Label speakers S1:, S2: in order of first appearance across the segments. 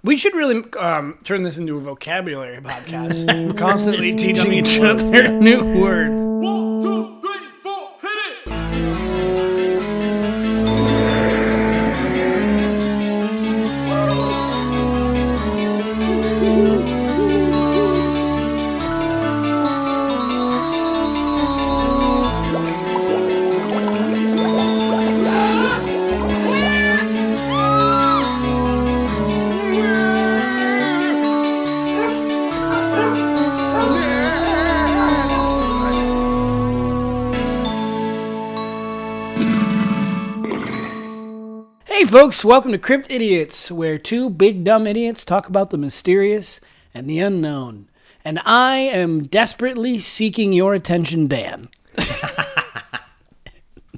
S1: We should really turn this into a vocabulary podcast. We're constantly teaching each other new words.
S2: 1, 2, 3, 4, hit it!
S1: Hey folks, welcome to Cryptidiots, where two big dumb idiots talk about the mysterious and the unknown. And I am desperately seeking your attention, Dan.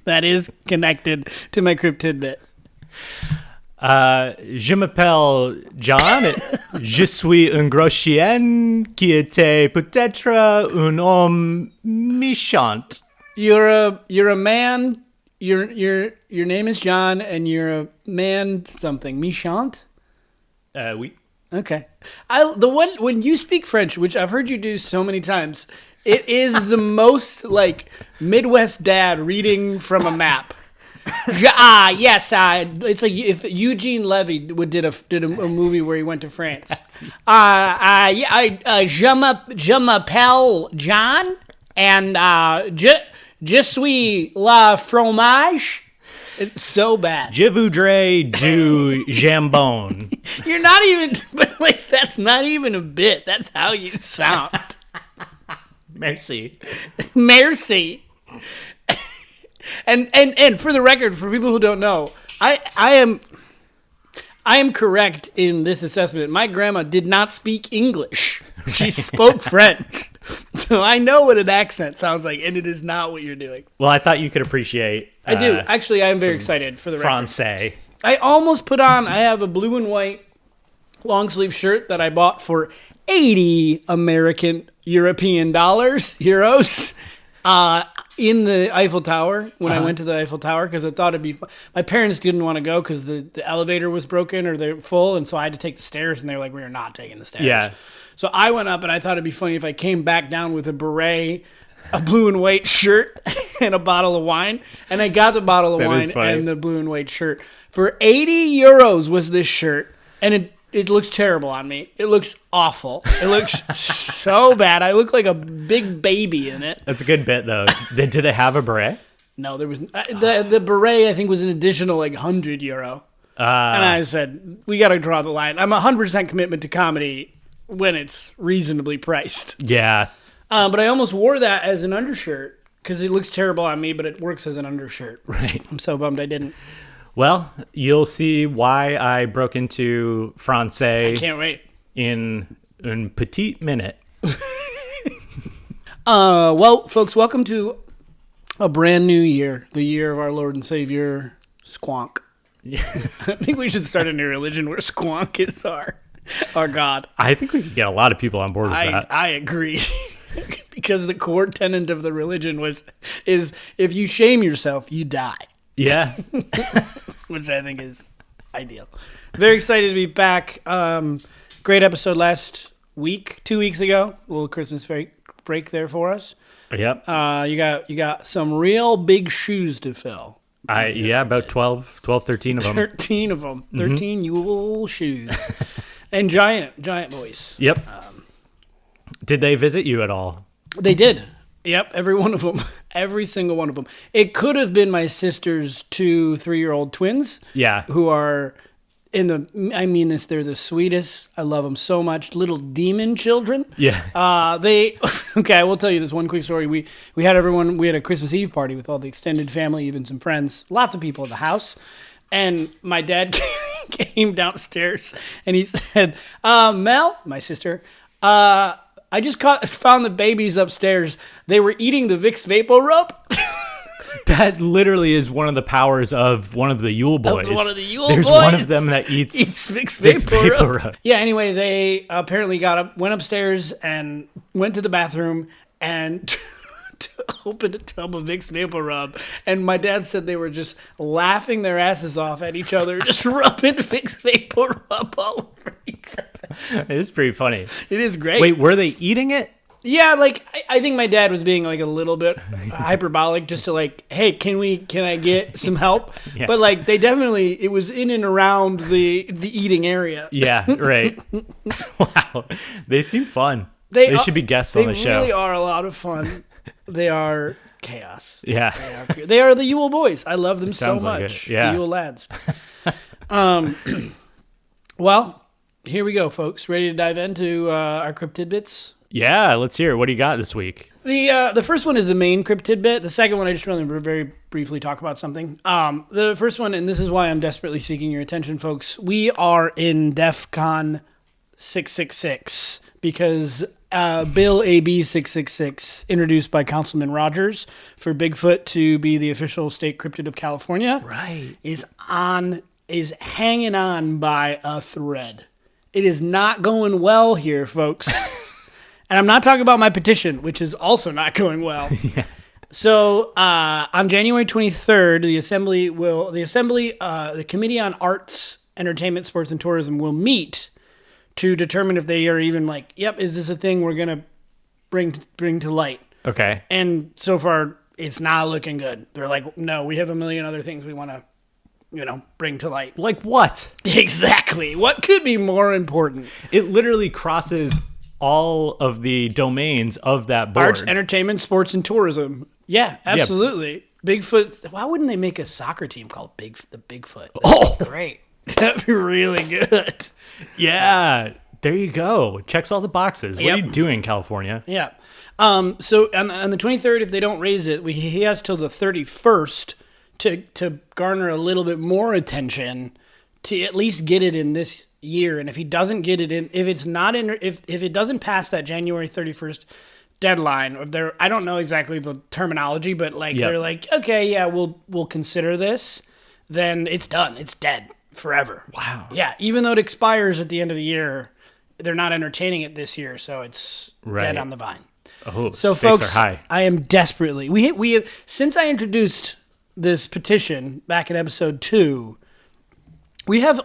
S1: That is connected to my cryptid
S3: Je m'appelle John. Je suis un gros chien qui était peut-être un homme méchant.
S1: You're a man. Your name is John, and you're a man something. Méchant?
S3: Oui.
S1: Okay. When you speak French, which I've heard you do so many times, it is the most like Midwest dad reading from a map. Yes. It's like if Eugene Levy did a movie where he went to France. Je m'appelle John, and je suis la fromage. It's so bad.
S3: Je voudrais du jambon.
S1: You're not even, but like, that's not even a bit. That's how you sound.
S3: Merci.
S1: Merci. And for the record, for people who don't know, I am correct in this assessment. My grandma did not speak English. She spoke French. So I know what an accent sounds like, and it is not what you're doing.
S3: Well, I thought you could appreciate.
S1: I do. Actually, I am very excited for the record.
S3: Francais.
S1: I almost put on, I have a blue and white long sleeve shirt that I bought for 80 American European dollars, euros, in the Eiffel Tower when I went to the Eiffel Tower, because I thought it'd be, my parents didn't want to go because the elevator was broken or they're full, and so I had to take the stairs, and they were like, we're not taking the stairs.
S3: Yeah.
S1: So I went up, and I thought it'd be funny if I came back down with a beret, a blue and white shirt, and a bottle of wine. And I got the bottle of wine and the blue and white shirt. For 80 euros was this shirt, and it looks terrible on me. It looks awful. It looks so bad. I look like a big baby in it.
S3: That's a good bit, though. Did they have a beret?
S1: No, there was the beret. I think was an additional like €100. And I said, we got to draw the line. I'm 100% commitment to comedy when it's reasonably priced.
S3: Yeah.
S1: But I almost wore that as an undershirt because it looks terrible on me, but it works as an undershirt.
S3: Right.
S1: I'm so bummed I didn't.
S3: Well, you'll see why I broke into Francais.
S1: I can't wait.
S3: In un petit minute.
S1: Well, folks, welcome to a brand new year, the year of our Lord and Savior, Squonk. Yeah. I think we should start a new religion where Squonk is our God.
S3: I think we could get a lot of people on board with that.
S1: I agree. Because the core tenet of the religion is if you shame yourself, you die.
S3: Yeah.
S1: Which I think is ideal. Very excited to be back. Great episode last week, 2 weeks ago. A little Christmas break there for us.
S3: Yep.
S1: You got some real big shoes to fill.
S3: About 12, 13 of them.
S1: 13 of them. 13 Yule shoes. And giant boys.
S3: Yep. Did they visit you at all?
S1: They did. Yep, every one of them. Every single one of them. It could have been my sister's 2 3-year-old twins. Yeah. Who are they're the sweetest. I love them so much. Little demon children. Yeah. Okay, I will tell you this one quick story. We had a Christmas Eve party with all the extended family, even some friends, lots of people at the house. And my dad came downstairs and he said, Mel, my sister, I just found the babies upstairs. They were eating the Vicks Vapor Rub.
S3: That literally is one of the powers of one of the Yule boys. There's
S1: boys.
S3: One of them that eats
S1: Vicks Vapor Rub. Yeah, anyway, they apparently went upstairs and went to the bathroom and opened a tub of Vicks Vapor Rub. And my dad said they were just laughing their asses off at each other, just rubbing Vicks Vapor Rub all over each
S3: It's pretty funny.
S1: It is great.
S3: Wait, were they eating it?
S1: Yeah, like I think my dad was being like a little bit hyperbolic just to like, hey, can I get some help?
S3: Yeah.
S1: But like they definitely, it was in and around the eating area.
S3: Yeah, right. Wow. They seem fun. They should be guests on the show.
S1: They really are a lot of fun. They are chaos.
S3: Yeah.
S1: They are the Yule boys. I love them so
S3: sounds like
S1: much.
S3: it. Yeah.
S1: The Yule lads. Well, here we go, folks. Ready to dive into our Cryptidiots?
S3: Yeah, let's hear it. What do you got this week?
S1: The first one is the main Cryptidbit. The second one, I just want to very briefly talk about something. The first one, and this is why I'm desperately seeking your attention, folks. We are in DEF CON 666 because Bill AB 666, introduced by Councilman Rogers for Bigfoot to be the official state cryptid of California,
S3: Right.
S1: is hanging on by a thread. It is not going well here, folks. And I'm not talking about my petition, which is also not going well.
S3: Yeah.
S1: So on January 23rd, the Committee on Arts, Entertainment, Sports, and Tourism will meet to determine if they are even like, yep, is this a thing we're gonna bring to light?
S3: Okay.
S1: And so far, it's not looking good. They're like, no, we have a million other things we want to, bring to light.
S3: Like what?
S1: Exactly. What could be more important?
S3: It literally crosses all of the domains of that board.
S1: Arts, entertainment, sports, and tourism. Yeah, absolutely. Bigfoot. Why wouldn't they make a soccer team called the Bigfoot? That'd be great. That'd be really good.
S3: Yeah. There you go. Checks all the boxes. What
S1: Yep.
S3: are you doing, California?
S1: Yeah. So on the 23rd, if they don't raise it, he has till the 31st to garner a little bit more attention to at least get it in this year. And if he doesn't get it in, if it doesn't pass that January 31st deadline, or I don't know exactly the terminology, but they're like, okay, yeah, we'll consider this, then it's done. It's dead forever.
S3: Wow.
S1: Yeah. Even though it expires at the end of the year, they're not entertaining it this year. So it's dead on the vine.
S3: Oh,
S1: So
S3: stakes
S1: folks,
S3: are high.
S1: I am desperately, we have, since I introduced this petition back in episode 2, we have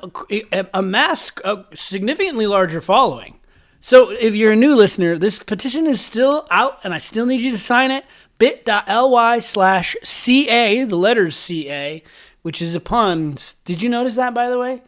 S1: amassed a significantly larger following. So if you're a new listener, this petition is still out, and I still need you to sign it. bit.ly/CA, the letters CA, which is a pun. Did you notice that, by the way?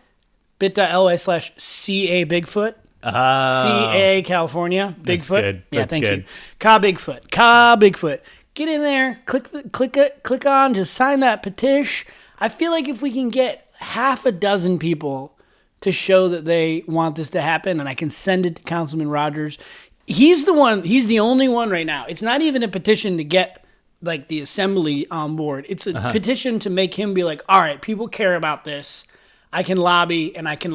S1: bit.ly/CA Bigfoot. CA California. Bigfoot.
S3: That's good.
S1: Yeah,
S3: That's
S1: thank
S3: good.
S1: you. Ka Bigfoot. Get in there. Click on. Just sign that petition. I feel like if we can get half a dozen people to show that they want this to happen, and I can send it to Councilman Rogers. He's the only one right now. It's not even a petition to get like the assembly on board. It's a petition to make him be like, all right, people care about this. I can lobby and I can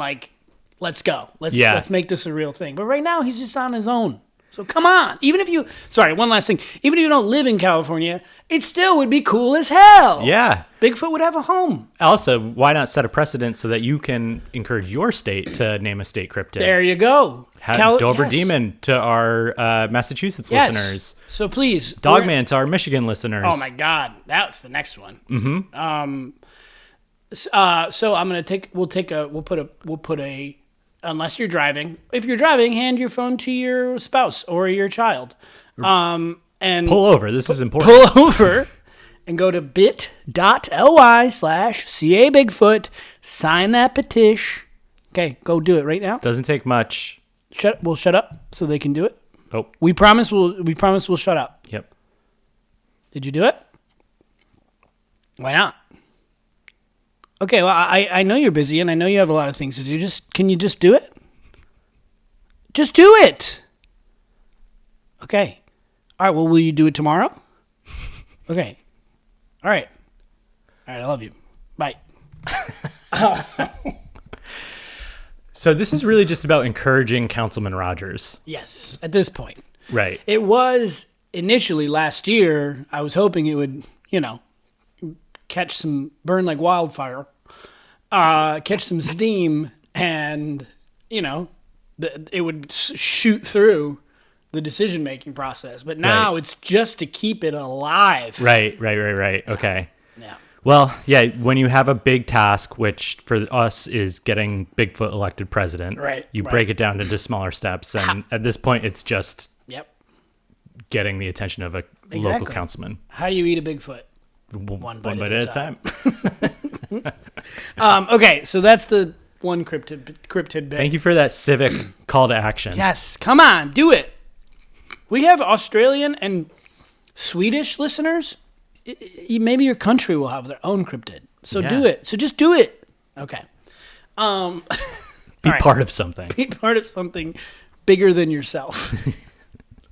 S1: let's go. Let's make this a real thing. But right now he's just on his own. So come on. One last thing. Even if you don't live in California, it still would be cool as hell.
S3: Yeah.
S1: Bigfoot would have a home.
S3: Also, why not set a precedent so that you can encourage your state to name a state cryptid?
S1: There you go.
S3: Dover Demon to our Massachusetts listeners.
S1: So please.
S3: Dogman to our Michigan listeners.
S1: Oh my God. That's the next one. Mm-hmm. So I'm going to we'll put a, unless you're driving. If you're driving, hand your phone to your spouse or your child. And
S3: pull over. This is important.
S1: Pull over and go to bit.ly/CA Bigfoot. Sign that petition. Okay, go do it right now.
S3: Doesn't take much.
S1: We'll shut up so they can do it.
S3: Oh.
S1: We promise we'll shut up.
S3: Yep.
S1: Did you do it? Why not? Okay, well, I know you're busy, and I know you have a lot of things to do. Can you just do it? Just do it! Okay. All right, well, will you do it tomorrow? Okay. All right, I love you. Bye.
S3: So this is really just about encouraging Councilman Rogers.
S1: Yes, at this point.
S3: Right.
S1: It was initially last year. I was hoping it would, burn like wildfire, catch some steam, and, it would shoot through the decision-making process. But now it's just to keep it alive.
S3: Right. Okay.
S1: Yeah.
S3: Well, yeah, when you have a big task, which for us is getting Bigfoot elected president, you break it down into smaller steps. And at this point, it's just getting the attention of a local councilman.
S1: How do you eat a Bigfoot?
S3: One bite at a time.
S1: Okay, so that's the one cryptid bit.
S3: Thank you for that civic call to action.
S1: Yes, come on, do it. We have Australian and Swedish listeners. Maybe your country will have their own cryptid. So do it. So just do it. Okay.
S3: Be part of something.
S1: Be part of something bigger than yourself.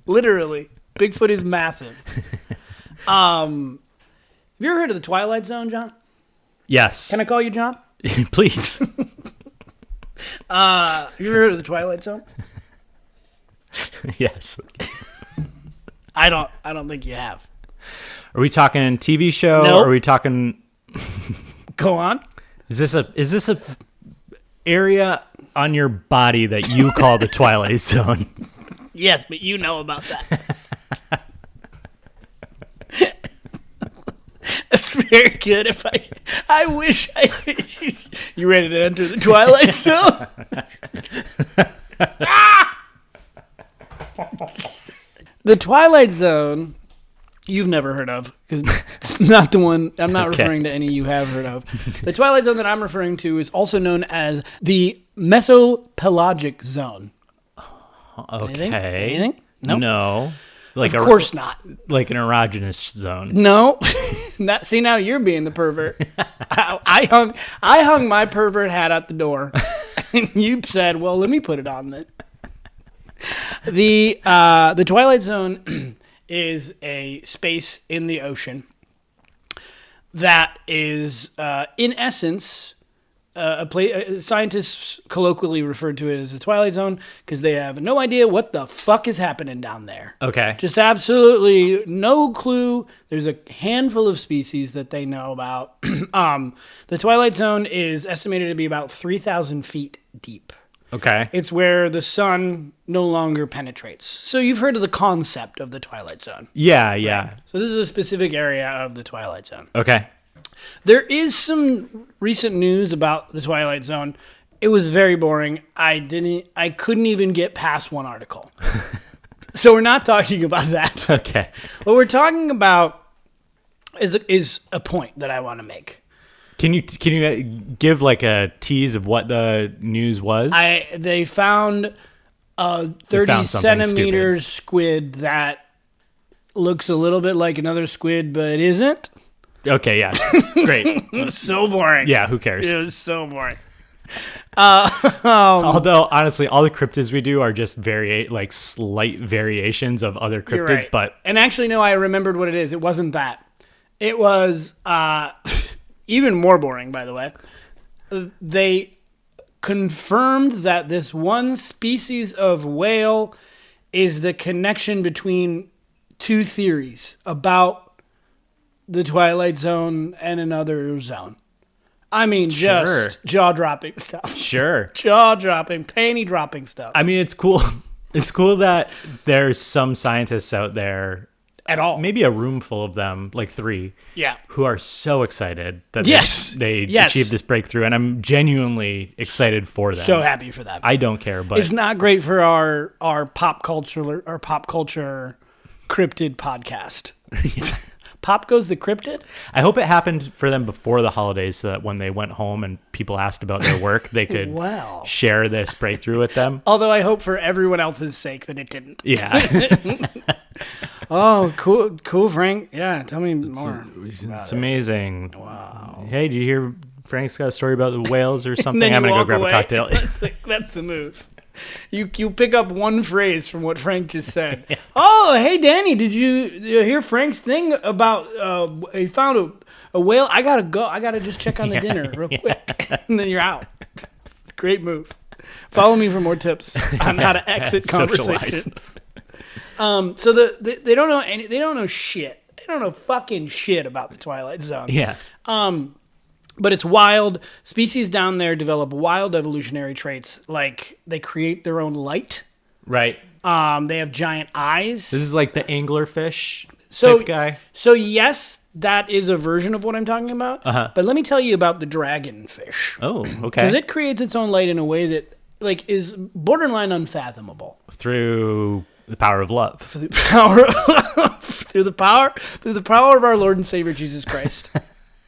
S1: Literally. Bigfoot is massive. Have you ever heard of the Twilight Zone, John?
S3: Yes.
S1: Can I call you John?
S3: Please.
S1: Have you ever heard of the Twilight Zone?
S3: Yes.
S1: I don't think you have.
S3: Are we talking TV show?
S1: Nope.
S3: Are we talking?
S1: Go on.
S3: Is this a area on your body that you call the Twilight Zone?
S1: Yes, but you know about that. That's very good. I wish you ready to enter the Twilight Zone? The Twilight Zone, you've never heard of, because it's not the one. I'm not referring to any you have heard of. The Twilight Zone that I'm referring to is also known as the Mesopelagic Zone.
S3: Okay.
S1: Anything? Nope.
S3: No.
S1: Of course not.
S3: Like an erogenous zone.
S1: No. See, now you're being the pervert. I hung my pervert hat out the door, and you said, "Well, let me put it on then." The Twilight Zone is a space in the ocean that is, in essence, a place. Scientists colloquially refer to it as the Twilight Zone because they have no idea what the fuck is happening down there.
S3: Okay.
S1: Just absolutely no clue. There's a handful of species that they know about. The Twilight Zone is estimated to be about 3,000 feet deep.
S3: Okay.
S1: It's where the sun no longer penetrates. So you've heard of the concept of the Twilight Zone.
S3: Yeah, yeah.
S1: Right? So this is a specific area of the Twilight Zone.
S3: Okay.
S1: There is some recent news about the Twilight Zone. It was very boring. I couldn't even get past one article. So we're not talking about that.
S3: Okay.
S1: What we're talking about is a point that I want to make.
S3: Can you give like a tease of what the news was?
S1: They found a 30 centimeter squid that looks a little bit like another squid, but isn't.
S3: Okay, yeah. Great.
S1: It was so boring.
S3: Yeah, who cares?
S1: It was so boring.
S3: Although, honestly, all the cryptids we do are just slight variations of other cryptids.
S1: Right.
S3: But
S1: and actually, no, I remembered what it is. It wasn't that. It was even more boring, by the way. They confirmed that this one species of whale is the connection between two theories about the Twilight Zone and another zone. I mean, just jaw-dropping stuff.
S3: Sure.
S1: Jaw-dropping, panty-dropping stuff.
S3: I mean, it's cool. It's cool that there's some scientists out there,
S1: at all,
S3: maybe a room full of them, like 3, who are so excited that they achieved this breakthrough, and I'm genuinely excited for them.
S1: So happy for them.
S3: I don't care, but
S1: it's not great for our pop culture cryptid podcast. Pop goes the cryptid?
S3: I hope it happened for them before the holidays so that when they went home and people asked about their work, they could share this breakthrough with them.
S1: Although I hope for everyone else's sake that it didn't.
S3: Yeah.
S1: Oh, cool, Frank. Yeah, tell me more.
S3: It's amazing.
S1: Wow.
S3: Hey, did you hear Frank's got a story about the whales or something? I'm going to go grab a cocktail.
S1: That's the move. You pick up one phrase from what Frank just said. Yeah. Oh, hey, Danny, did you hear Frank's thing about he found a whale? I got to go. I got to just check on the dinner real quick. And then you're out. Great move. Follow me for more tips on how to exit conversations. So they don't know they don't know shit. They don't know fucking shit about the Twilight Zone.
S3: Yeah.
S1: But it's wild. Species down there develop wild evolutionary traits, like they create their own light.
S3: Right.
S1: They have giant eyes.
S3: This is like the anglerfish type guy.
S1: So yes, that is a version of what I'm talking about. But let me tell you about the dragonfish.
S3: Oh, okay.
S1: Because it creates its own light in a way that like is borderline unfathomable.
S3: Through the power of love.
S1: Through the power of through the power of our Lord and Savior Jesus Christ.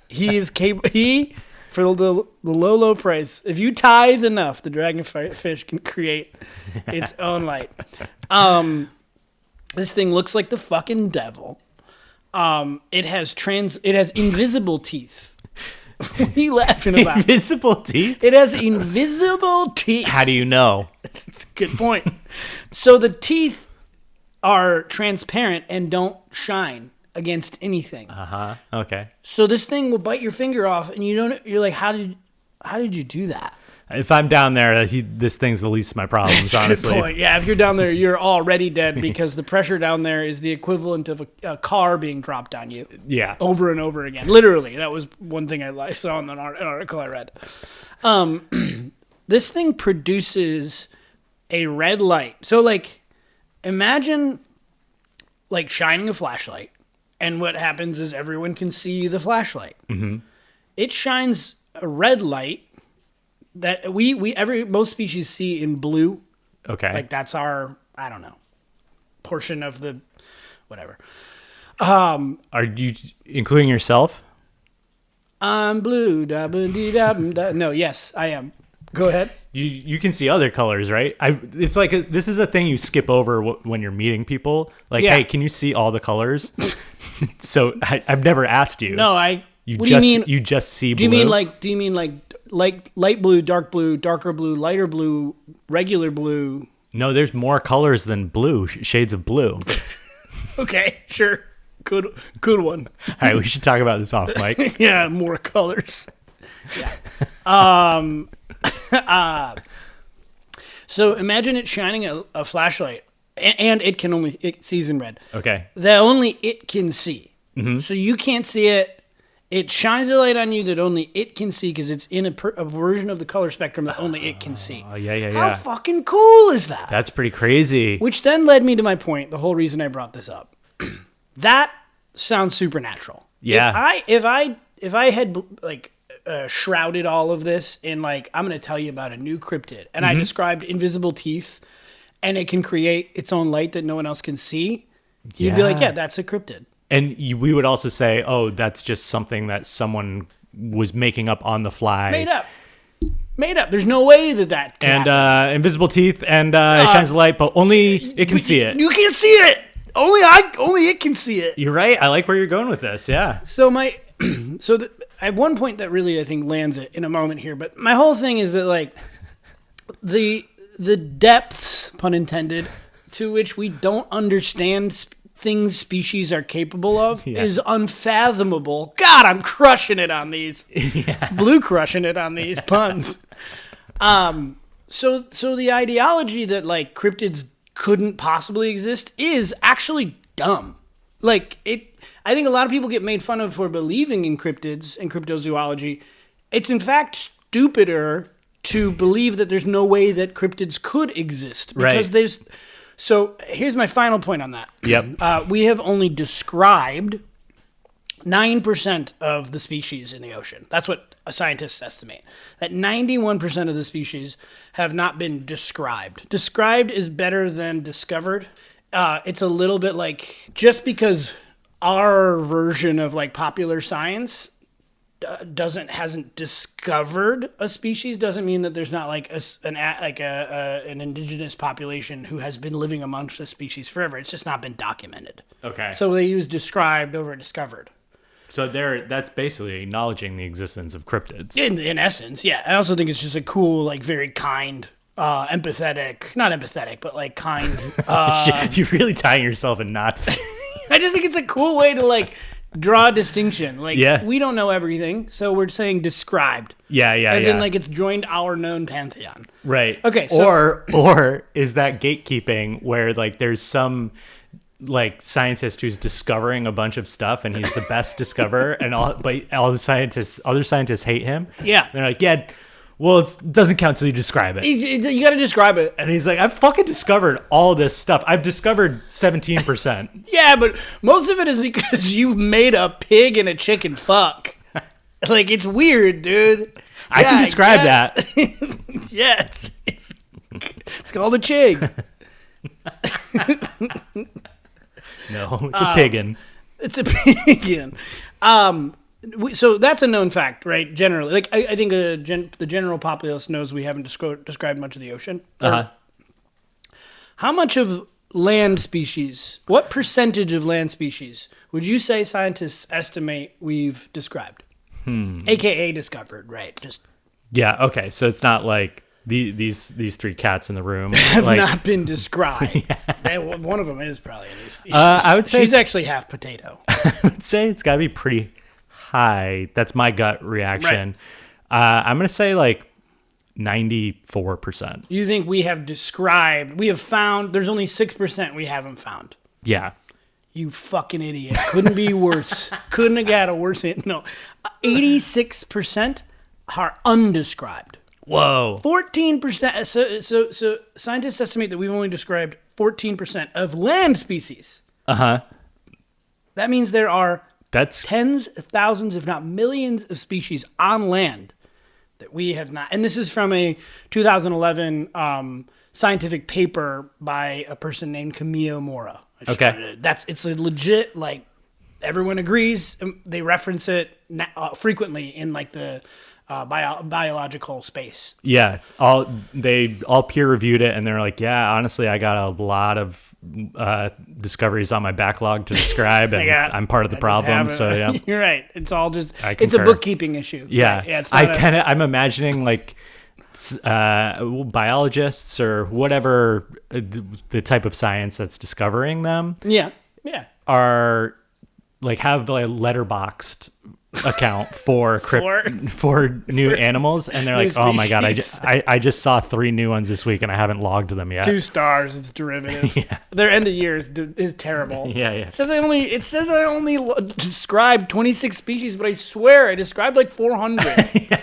S1: He is capable. He, for the low price, if you tithe enough, the dragonfish can create its own light. This thing looks like the fucking devil. It has invisible teeth. What are you laughing about?
S3: Invisible teeth?
S1: It has invisible teeth.
S3: How do you know?
S1: That's a good point. So the teeth are transparent and don't shine against anything.
S3: Okay.
S1: So this thing will bite your finger off, and you're like, how did you do that?
S3: If I'm down there, this thing's the least of my problems, honestly.
S1: Good point. Yeah, if you're down there, you're already dead because the pressure down there is the equivalent of a car being dropped on you.
S3: Yeah.
S1: Over and over again. Literally. That was one thing I saw in an article I read. This thing produces a red light. So, like, imagine, like, shining a flashlight, and what happens is everyone can see the flashlight. Mm-hmm. It shines a red light that most species see in blue.
S3: Okay.
S1: Like that's our, I don't know, portion of the whatever.
S3: Are you including yourself?
S1: I'm blue. No, yes, I am. Go ahead.
S3: You can see other colors, right? It's like this is a thing you skip over when you're meeting people. Like, hey, can you see all the colors? So I've never asked you.
S1: No,
S3: What do you mean? You just see blue.
S1: Do you mean like light blue, darker blue, lighter blue, regular blue?
S3: No, there's more colors than blue, shades of blue.
S1: Okay, sure. Good one.
S3: All right, we should talk about this off mic.
S1: Yeah, more colors. Yeah. So imagine it shining a flashlight, and it sees in red.
S3: Okay.
S1: That only it can see.
S3: Mm-hmm.
S1: So you can't see it. It shines a light on you that only it can see because it's in a version of the color spectrum that only it can see.
S3: Oh, yeah.
S1: How fucking cool is that?
S3: That's pretty crazy.
S1: Which then led me to my point, the whole reason I brought this up. That sounds supernatural.
S3: Yeah.
S1: If I had like shrouded all of this in like, I'm going to tell you about a new cryptid, and I described invisible teeth, and it can create its own light that no one else can see, you'd be like, yeah, that's a cryptid.
S3: And we would also say, oh, that's just something that someone was making up on the fly.
S1: Made up. There's no way that can happen.
S3: Invisible teeth, and it shines a light, but only it can see it.
S1: You can't see it. Only it can see it.
S3: You're right. I like where you're going with this. Yeah.
S1: So I have one point that really I think lands it in a moment here, but my whole thing is that like the depths, pun intended, to which we don't understand things species are capable of is unfathomable. God, I'm crushing it on these. Blue crushing it on these puns. So the ideology that like cryptids couldn't possibly exist is actually dumb. Like I think a lot of people get made fun of for believing in cryptids and cryptozoology. It's in fact stupider to believe that there's no way that cryptids could exist because So here's my final point on that.
S3: Yep.
S1: We have only described 9% of the species in the ocean. That's what scientists estimate. That 91% of the species have not been described. Described is better than discovered. It's a little bit like just because our version of like popular science hasn't discovered a species doesn't mean that there's not like an indigenous population who has been living amongst a species forever. It's just not been documented.
S3: Okay.
S1: So they use described over discovered.
S3: So that's basically acknowledging the existence of cryptids.
S1: In essence, yeah. I also think it's just a cool, like very kind, empathetic, not empathetic, but like kind.
S3: You're really tying yourself in knots.
S1: I just think it's a cool way to like draw a distinction. Like, we don't know everything, so we're saying described.
S3: Yeah.
S1: As in, like, it's joined our known pantheon.
S3: Right.
S1: Okay, so...
S3: Or is that gatekeeping where, like, there's some, like, scientist who's discovering a bunch of stuff, and he's the best discoverer, but all the other scientists hate him?
S1: Yeah.
S3: They're like, yeah, well, it doesn't count till you describe it.
S1: You got to describe it.
S3: And he's like, I've fucking discovered all this stuff. I've discovered 17%.
S1: Yeah, but most of it is because you made a pig and a chicken fuck. Like, it's weird, dude.
S3: I can describe that.
S1: Yeah, it's called a chig.
S3: No, it's a piggin.
S1: It's a piggin. So that's a known fact, right? Generally, like I think the general populace knows we haven't described much of the ocean. How much of land species? What percentage of land species would you say scientists estimate we've described? AKA discovered, right?
S3: Okay. So it's not like these three cats in the room
S1: have not been described. One of them is probably a new species.
S3: I would say
S1: she's actually half potato.
S3: I would say it's got to be pretty high. That's my gut reaction. Right. I'm going to say like 94%.
S1: You think we have found, there's only 6% we haven't found.
S3: Yeah.
S1: You fucking idiot. Couldn't be worse. Couldn't have got a worse hint. No. 86% are undescribed.
S3: Whoa.
S1: 14%. So scientists estimate that we've only described 14% of land species. That means there are tens of thousands, if not millions, of species on land that we have not. And this is from a 2011 scientific paper by a person named Camille Mora.
S3: Okay.
S1: It's a legit, like, everyone agrees. They reference it frequently in like the biological space.
S3: Yeah. They all peer reviewed it and they're like, yeah, honestly, I got a lot of discoveries on my backlog to describe, and I'm part of the problem. So yeah,
S1: you're right. It's all just it's a bookkeeping issue.
S3: Yeah.
S1: Right? Yeah.
S3: I'm imagining like biologists or whatever the type of science that's discovering them.
S1: Yeah.
S3: Are like have a letterboxed account for new animals, and they're like, oh my god, I just saw 3 new ones this week and I haven't logged them yet.
S1: 2 stars. It's derivative. Yeah. Their end of year is terrible.
S3: Yeah.
S1: It says I only described 26 species, but I swear I described like 400. Yeah.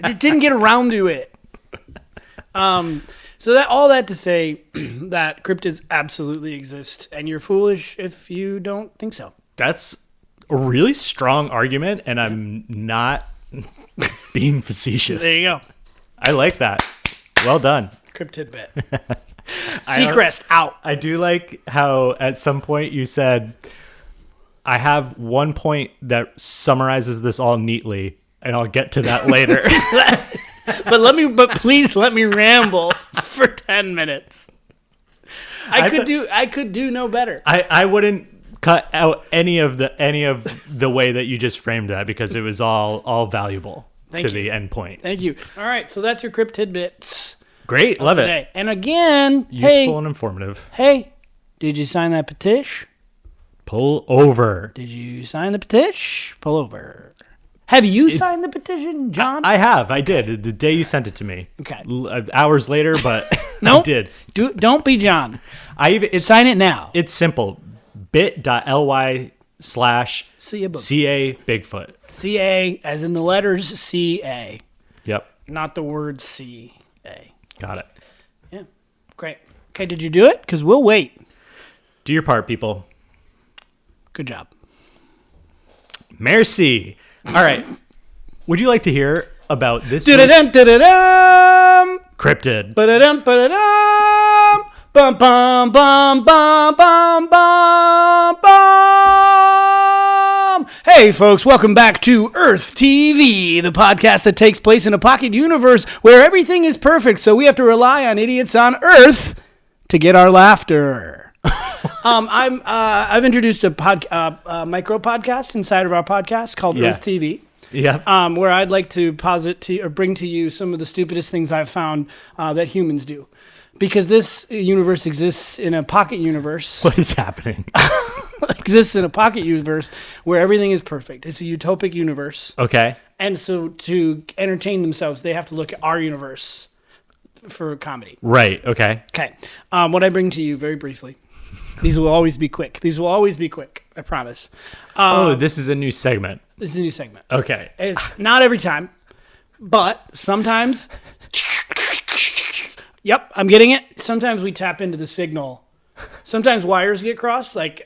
S1: I just didn't get around to it. So that to say that cryptids absolutely exist, and you're foolish if you don't think so.
S3: That's a really strong argument, and I'm not being facetious.
S1: There you go.
S3: I like that. Well done.
S1: Cryptid bit. Seacrest out.
S3: I do like how at some point you said, I have one point that summarizes this all neatly, and I'll get to that later.
S1: But please let me ramble for 10 minutes. I could do no better.
S3: I wouldn't cut out any of the way that you just framed that, because it was all valuable the end point.
S1: Thank you. All right, so that's your crypt tidbits.
S3: Great, love it.
S1: And again,
S3: useful and informative.
S1: Hey, did you sign that petition?
S3: Pull over.
S1: Did you sign the petition? Pull over. Have you signed the petition, John?
S3: I have. I did. The day you sent it to me.
S1: Okay.
S3: Hours later, but
S1: nope.
S3: I did.
S1: Don't be John. Sign it now.
S3: It's simple. bit.ly/CA Bigfoot.
S1: CA as in the letters CA.
S3: Yep.
S1: Not the word CA.
S3: Got it.
S1: Yeah. Great. Okay, did you do it? Because we'll wait.
S3: Do your part, people.
S1: Good job.
S3: Merci. All right. Would you like to hear about this
S1: cryptid? Bum bum bum bum bum bum bum. Hey folks, welcome back to Earth TV, the podcast that takes place in a pocket universe where everything is perfect, so we have to rely on idiots on Earth to get our laughter. I've introduced a micro podcast inside of our podcast called Earth TV.
S3: Yeah.
S1: Where I'd like to bring to you some of the stupidest things I've found that humans do. Because this universe exists in a pocket universe.
S3: What is happening?
S1: Exists in a pocket universe where everything is perfect. It's a utopic universe.
S3: Okay.
S1: And so to entertain themselves, they have to look at our universe for comedy.
S3: Right. Okay.
S1: Okay. What I bring to you very briefly. These will always be quick. I promise.
S3: This is a new segment.
S1: This is a new segment.
S3: Okay.
S1: It's not every time, But sometimes, yep, I'm getting it. Sometimes we tap into the signal. Sometimes wires get crossed, like,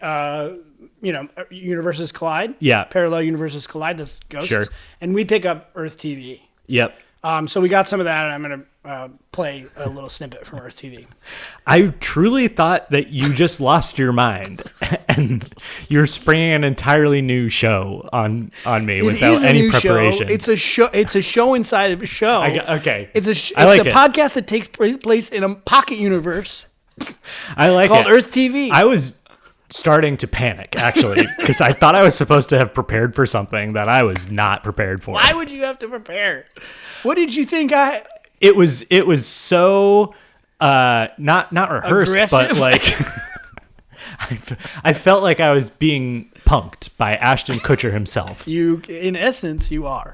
S1: universes collide.
S3: Yeah.
S1: Parallel universes collide, that's ghosts.
S3: Sure.
S1: And we pick up Earth TV.
S3: Yep.
S1: So we got some of that, and I'm going to play a little snippet from Earth TV.
S3: I truly thought that you just lost your mind and you're springing an entirely new show on me without any preparation.
S1: Show. It's a show. It's a show inside of a show.
S3: Okay.
S1: It's a podcast that takes place in a pocket universe.
S3: I like
S1: called Earth TV.
S3: I was starting to panic, actually, because I thought I was supposed to have prepared for something that I was not prepared for.
S1: Why would you have to prepare? What did you think
S3: It was so not rehearsed, aggressive? But like I felt like I was being punked by Ashton Kutcher himself.
S1: In essence, you are.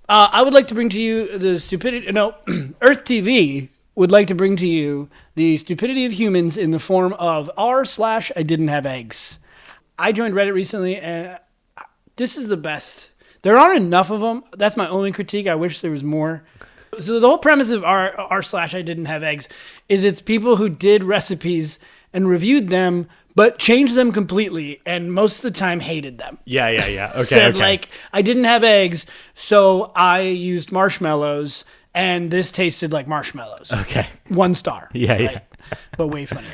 S1: I would like to bring to you the stupidity. No, Earth TV would like to bring to you the stupidity of humans in the form of r/I didn't have eggs. I joined Reddit recently, and this is the best. There aren't enough of them. That's my only critique. I wish there was more. So the whole premise of r/I didn't have eggs is it's people who did recipes and reviewed them, but changed them completely, and most of the time hated them.
S3: Yeah. Okay.
S1: Said, like, I didn't have eggs, so I used marshmallows, and this tasted like marshmallows.
S3: Okay.
S1: 1 star.
S3: Yeah, right?
S1: Yeah. But way funnier.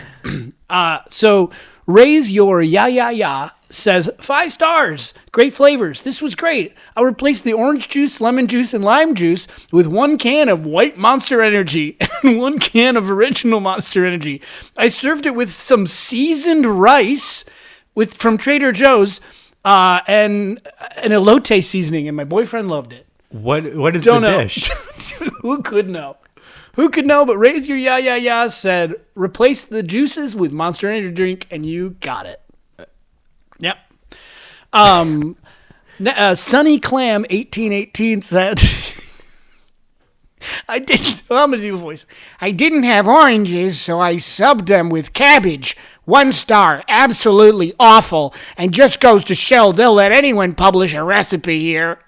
S1: So Raise Your Ya says 5 stars. Great flavors. This was great. I'll replace the orange juice, lemon juice, and lime juice with 1 can of white Monster Energy and 1 can of original Monster Energy. I served it with some seasoned rice from Trader Joe's and an elote seasoning, and my boyfriend loved it.
S3: What is the dish?
S1: Who could know? Who could know? But Raise Your Ya said, replace the juices with Monster Energy drink, and you got it. Yep. Sunny Clam 1818 said, I'm going to do a voice. I didn't have oranges, so I subbed them with cabbage. 1 star. Absolutely awful. And just goes to show they'll let anyone publish a recipe here.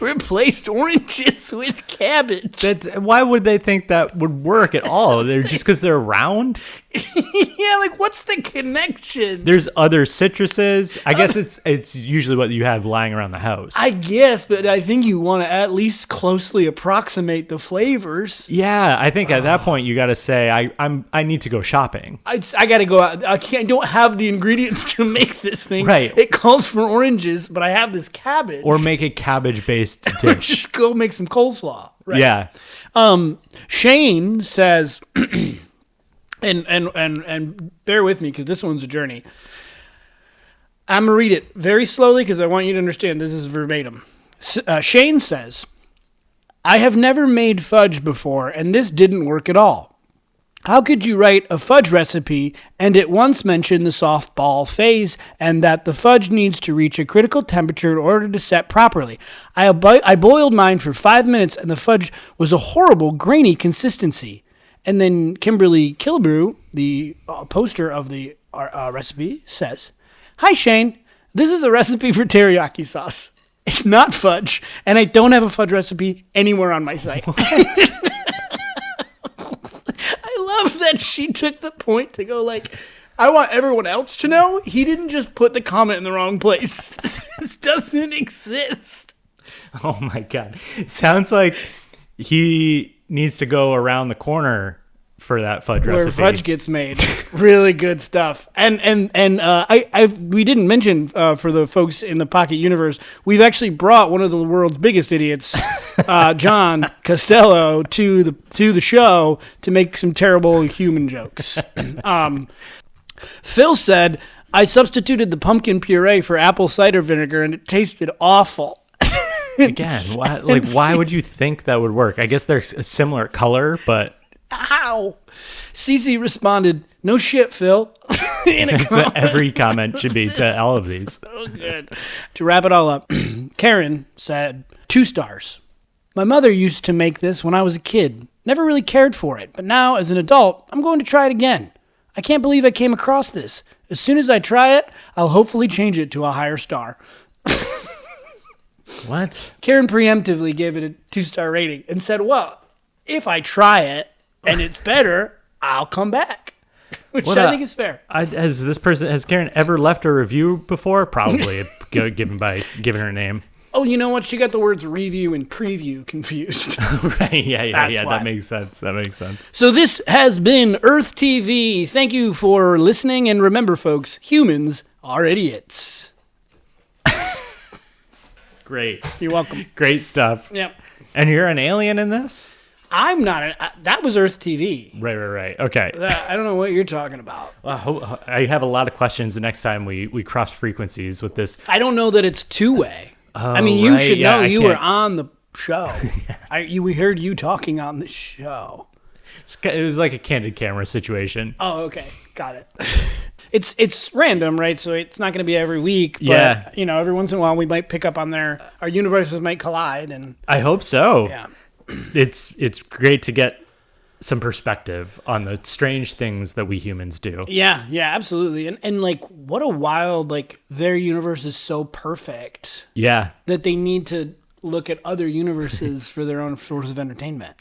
S1: Replaced oranges with cabbage.
S3: Why would they think that would work at all? They're just because they're round?
S1: Yeah, like, what's the connection?
S3: There's other citruses. I guess it's usually what you have lying around the house.
S1: I guess, but I think you want to at least closely approximate the flavors.
S3: Yeah, I think at that point you got to say I need to go shopping.
S1: I got to go out. I don't have the ingredients to make this thing.
S3: Right.
S1: It calls for oranges, but I have this cabbage.
S3: Or make a cabbage-based dish.
S1: Just go make some coleslaw. Right.
S3: Yeah.
S1: Shane says, and bear with me because this one's a journey. I'm going to read it very slowly because I want you to understand this is verbatim. Shane says, I have never made fudge before, and this didn't work at all. How could you write a fudge recipe and at once mention the softball phase and that the fudge needs to reach a critical temperature in order to set properly? I boiled mine for 5 minutes and the fudge was a horrible grainy consistency. And then Kimberly Kilbrew, the poster of the recipe, says, Hi Shane, this is a recipe for teriyaki sauce. It's not fudge, and I don't have a fudge recipe anywhere on my site. I love that she took the point to go like, I want everyone else to know he didn't just put the comment in the wrong place. This doesn't exist.
S3: Oh my God. Sounds like he needs to go around the corner for that fudge recipe.
S1: Where fudge gets made. Really good stuff. And we didn't mention for the folks in the Pocket Universe, we've actually brought one of the world's biggest idiots, John Costello, to the show to make some terrible human jokes. Phil said, I substituted the pumpkin puree for apple cider vinegar and it tasted awful.
S3: Again, why would you think that would work? I guess they're a similar color, but...
S1: Ow! Cece responded, no shit, Phil.
S3: That's what every comment should be to all of these.
S1: So good. To wrap it all up, Karen said, 2 stars. My mother used to make this when I was a kid. Never really cared for it, but now as an adult, I'm going to try it again. I can't believe I came across this. As soon as I try it, I'll hopefully change it to a higher star.
S3: What?
S1: Karen preemptively gave it a 2-star rating and said, well, if I try it and it's better, I'll come back. Which I think is fair.
S3: Has Karen ever left a review before? Probably, given her name.
S1: Oh, you know what? She got the words review and preview confused.
S3: Right, yeah. That makes sense.
S1: So this has been Earth TV. Thank you for listening. And remember, folks, humans are idiots.
S3: Great.
S1: You're welcome.
S3: Great stuff.
S1: Yep.
S3: And you're an alien in this?
S1: I'm not. That was Earth TV.
S3: Right. Okay.
S1: I don't know what you're talking about.
S3: Well, I have a lot of questions the next time we cross frequencies with this.
S1: I don't know that it's two-way.
S3: Oh,
S1: I mean, you should know. You were
S3: can't.
S1: on the show. We heard you talking on the show.
S3: It was like a candid camera situation.
S1: Oh, okay. Got it. It's random, right? So it's not going to be every week. But, every once in a while we might pick up on our universes might collide. And
S3: I hope so.
S1: Yeah.
S3: It's great to get some perspective on the strange things that we humans do.
S1: Yeah, absolutely. And like, what a wild, like, their universe is so perfect.
S3: Yeah.
S1: That they need to look at other universes for their own source of entertainment.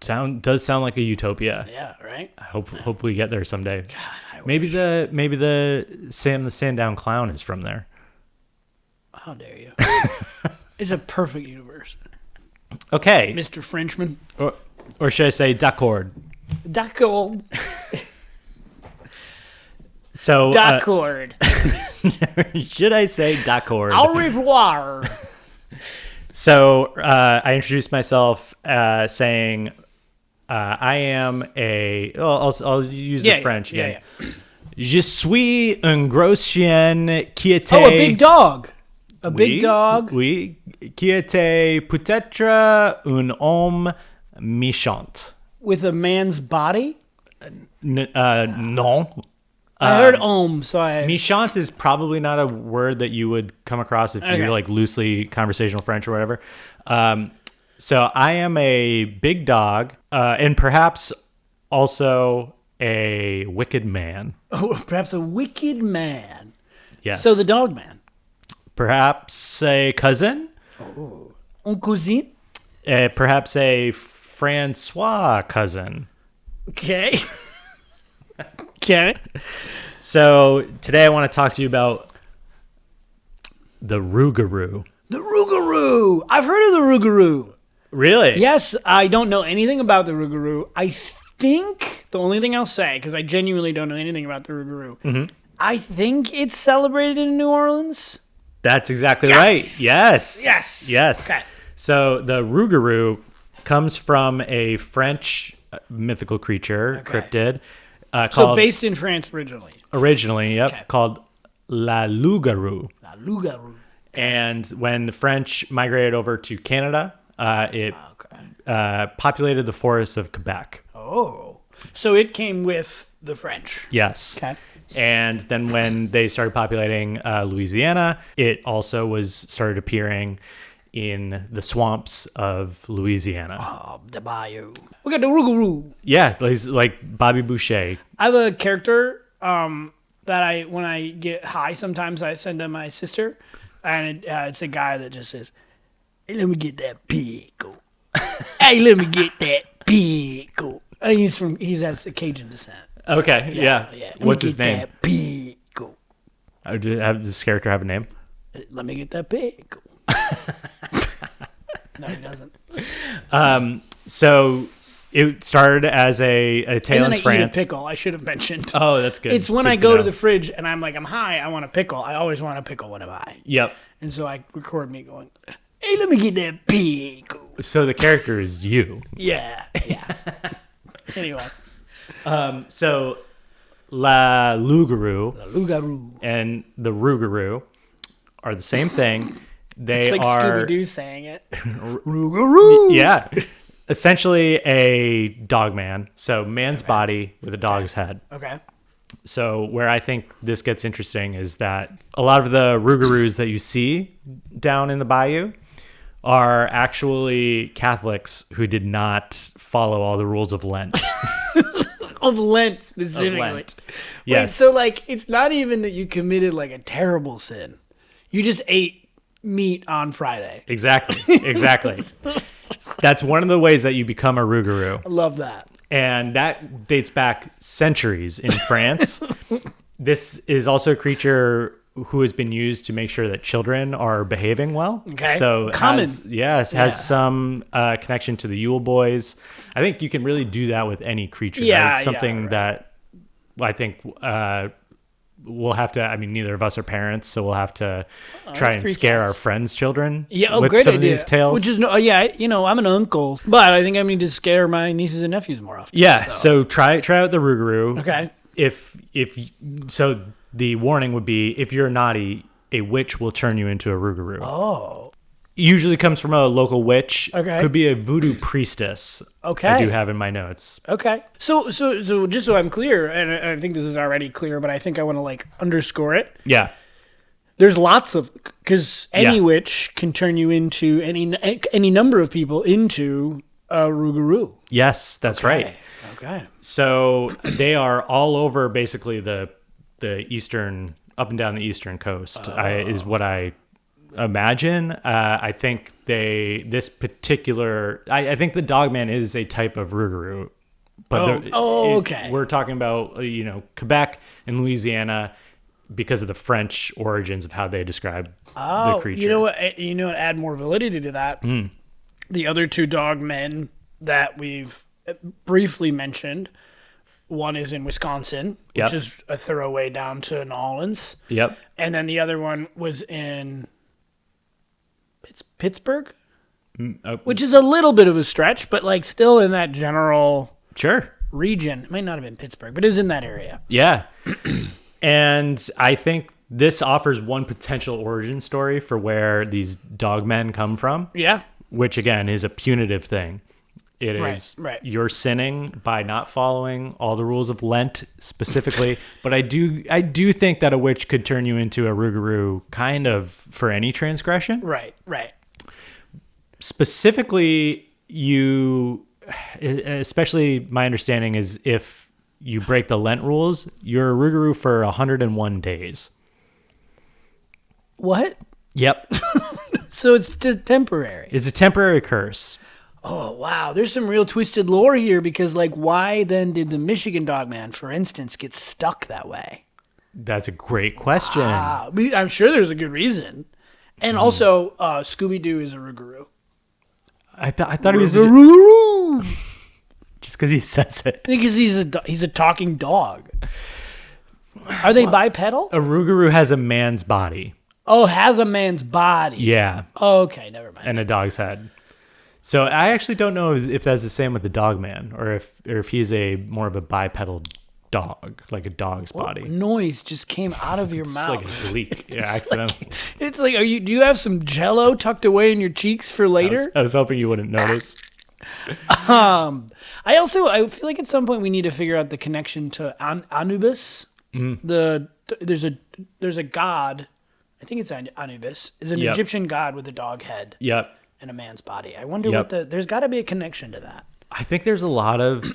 S3: Does sound like a utopia.
S1: Yeah, right?
S3: I hope we get there someday.
S1: God, I
S3: maybe
S1: wish.
S3: maybe the Sam the Sandown Clown is from there.
S1: How dare you? It's a perfect universe.
S3: Okay.
S1: Mr. Frenchman.
S3: Or should I say d'accord?
S1: D'accord.
S3: So
S1: D'accord.
S3: Should I say d'accord?
S1: Au revoir.
S3: So I introduced myself saying I am a. I'll use the French again.
S1: Yeah.
S3: Je suis un gros chien qui était.
S1: Oh, a big dog. A big dog.
S3: Oui, qui était peut-être un homme méchant.
S1: With a man's body?
S3: Non.
S1: I heard homme, so I...
S3: Méchant is probably not a word that you would come across if you're like loosely conversational French or whatever. So I am a big dog and perhaps also a wicked man.
S1: Oh, perhaps a wicked man.
S3: Yes.
S1: So the dog man.
S3: Perhaps a cousin.
S1: Oh. Un cousin?
S3: Perhaps a Francois cousin.
S1: Okay. Okay.
S3: So today I want to talk to you about the Rougarou.
S1: The Rougarou. I've heard of the Rougarou.
S3: Really?
S1: Yes, I don't know anything about the Rougarou. I think the only thing I'll say, because I genuinely don't know anything about the Rougarou, I think it's celebrated in New Orleans.
S3: That's exactly right. Yes.
S1: Okay.
S3: So the Rougarou comes from a French mythical creature, cryptid.
S1: So based in France originally.
S3: Originally, yep. Okay. Called La Loup-garou.
S1: La Loup-garou.
S3: And when the French migrated over to Canada, it populated the forests of Quebec.
S1: Oh. So it came with the French.
S3: Yes.
S1: Okay.
S3: And then when they started populating Louisiana, it also started appearing in the swamps of Louisiana.
S1: Oh, the bayou. We got the Rougarou.
S3: Yeah, like Bobby Boucher.
S1: I have a character that when I get high, sometimes I send to my sister, and it's a guy that just says, "Hey, let me get that pickle." Hey, let me get that pickle. He has a Cajun descent.
S3: Okay, yeah. What's his name?
S1: That pickle.
S3: Does this character have a name?
S1: Let me get that pickle. No, he doesn't.
S3: So it started as a tale in France.
S1: And then I eat a pickle, I should have mentioned.
S3: Oh, that's good.
S1: It's when I go to the fridge and I'm like, I'm high, I want a pickle. I always want a pickle when I'm high.
S3: Yep.
S1: And so I record me going, hey, let me get that pickle.
S3: So the character is you.
S1: Yeah. Anyway.
S3: So La Loup-garou and the Rougarou are the same thing. They
S1: it's like
S3: are
S1: Scooby-Doo saying it. Rougarou.
S3: Yeah. Essentially a dog man. So man's body with a dog's head.
S1: Okay.
S3: So where I think this gets interesting is that a lot of the Rougarous that you see down in the bayou are actually Catholics who did not follow all the rules of Lent.
S1: Of Lent specifically.
S3: Of Lent. Yes.
S1: Wait, so like it's not even that you committed like a terrible sin. You just ate meat on Friday.
S3: Exactly. That's one of the ways that you become a Rougarou.
S1: I love that.
S3: And that dates back centuries in France. This is also a creature who has been used to make sure that children are behaving well.
S1: Okay.
S3: So has some connection to the Yule Boys. I think you can really do that with any creature.
S1: Yeah,
S3: It's something that I think we'll have to, I mean, neither of us are parents, so we'll have to try and scare our friends' children with
S1: great
S3: some
S1: idea.
S3: of these tales.
S1: Which is, I'm an uncle, but I think I need to scare my nieces and nephews more often.
S3: Yeah, so try out the Rougarou.
S1: Okay.
S3: So the warning would be, if you're naughty, a witch will turn you into a Rougarou.
S1: Oh.
S3: Usually comes from a local witch.
S1: Okay.
S3: Could be a voodoo priestess.
S1: Okay.
S3: I do have in my notes.
S1: Okay. So just so I'm clear, and I think this is already clear, but I think I want to underscore it.
S3: Yeah.
S1: There's lots of, because any witch can turn you into any number of people into a Rougarou.
S3: Yes, that's right.
S1: Okay.
S3: So they are all over basically the eastern, up and down the eastern coast, is what I imagine. I think I think the Dogman is a type of Rougarou. But
S1: okay.
S3: We're talking about, Quebec and Louisiana because of the French origins of how they describe the creature.
S1: You know what? Add more validity to that. The other two Dogmen that we've briefly mentioned, one is in Wisconsin, which is a throwaway down to New Orleans.
S3: Yep.
S1: And then the other one was in Pittsburgh, which is a little bit of a stretch, but still in that general region. It might not have been Pittsburgh, but it was in that area.
S3: Yeah. And I think this offers one potential origin story for where these dogmen come from. Yeah. Which, again, is a punitive thing. It is you're sinning by not following all the rules of Lent specifically. But I do think that a witch could turn you into a Rougarou kind of for any transgression. Right. Specifically, especially my understanding is if you break the Lent rules, you're a Rougarou for 101 days.
S1: What?
S3: Yep.
S1: So it's just temporary.
S3: It's a temporary curse.
S1: Oh, wow. There's some real twisted lore here because, why then did the Michigan Dogman, for instance, get stuck that way?
S3: That's a great question.
S1: I'm sure there's a good reason. And also, Scooby-Doo is a Rougarou.
S3: I thought he was just because he says it.
S1: I think because he's a talking dog. Are they bipedal?
S3: A Rougarou has a man's body.
S1: Oh, has a man's body.
S3: Yeah.
S1: Okay, never mind.
S3: And a dog's head. So I actually don't know if that's the same with the Dogman, or if he's more of a bipedal dog, like a dog's body.
S1: Noise just came out of your mouth.
S3: It's like a leak. Yeah, accidental.
S1: It's like, do you have some Jello tucked away in your cheeks for later?
S3: I was hoping you wouldn't notice.
S1: I feel like at some point we need to figure out the connection to Anubis. There's a god. I think it's Anubis. It's an Egyptian god with a dog head. Yep. And a man's body. I wonder there's got to be a connection to that.
S3: I think there's a lot of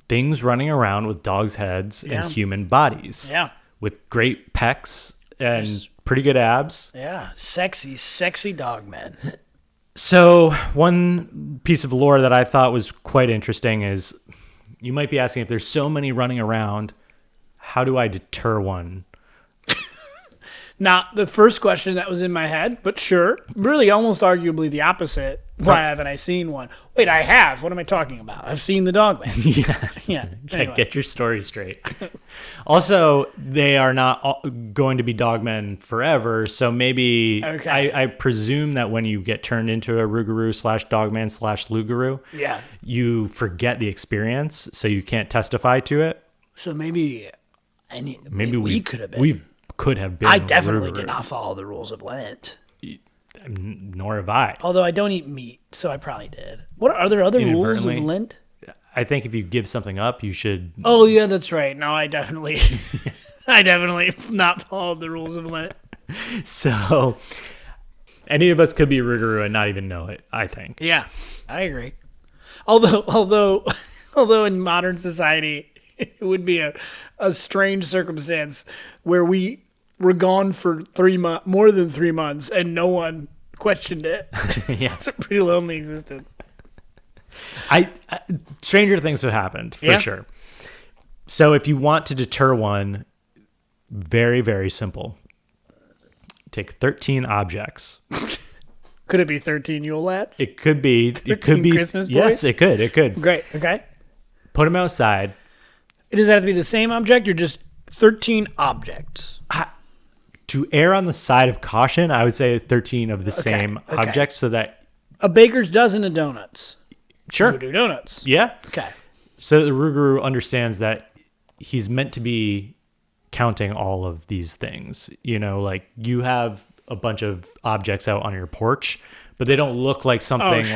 S3: things running around with dogs' heads and human bodies. Yeah. With great pecs and pretty good abs.
S1: Yeah. Sexy dog men.
S3: So one piece of lore that I thought was quite interesting is you might be asking, if there's so many running around, how do I deter one?
S1: Not the first question that was in my head, but sure. Really almost arguably the opposite. Why haven't I seen one? Wait, I have. What am I talking about? I've seen the Dogman. Yeah.
S3: Anyway. Get your story straight. Also, they are not going to be dogmen forever, so maybe I presume that when you get turned into a Rougarou /Dogman /Lougarou, you forget the experience, so you can't testify to it.
S1: So maybe we could have been.
S3: Could have been.
S1: I definitely did not follow the rules of Lent.
S3: Nor have I.
S1: Although I don't eat meat, so I probably did. Are there other rules of Lent?
S3: I think if you give something up, you should.
S1: Oh yeah, that's right. No, I definitely not followed the rules of Lent.
S3: So, any of us could be Rougarou and not even know it, I think.
S1: Yeah, I agree. Although in modern society, it would be a strange circumstance where we were gone for more than 3 months, and no one questioned it. Yeah, it's a pretty lonely existence.
S3: Stranger things have happened for sure. So if you want to deter one, very, very simple. Take 13 objects.
S1: Could it be 13 Yule Lads?
S3: It could be.
S1: 13 Christmas boys?
S3: Yes, it could. It could.
S1: Great. Okay.
S3: Put them outside.
S1: Does that have to be the same object or just 13 objects?
S3: To err on the side of caution, I would say 13 of the same objects so that...
S1: A baker's dozen of donuts.
S3: Sure.
S1: We do donuts.
S3: Yeah.
S1: Okay.
S3: So the Rougarou understands that he's meant to be counting all of these things. You know, like you have a bunch of objects out on your porch, but they don't look like something like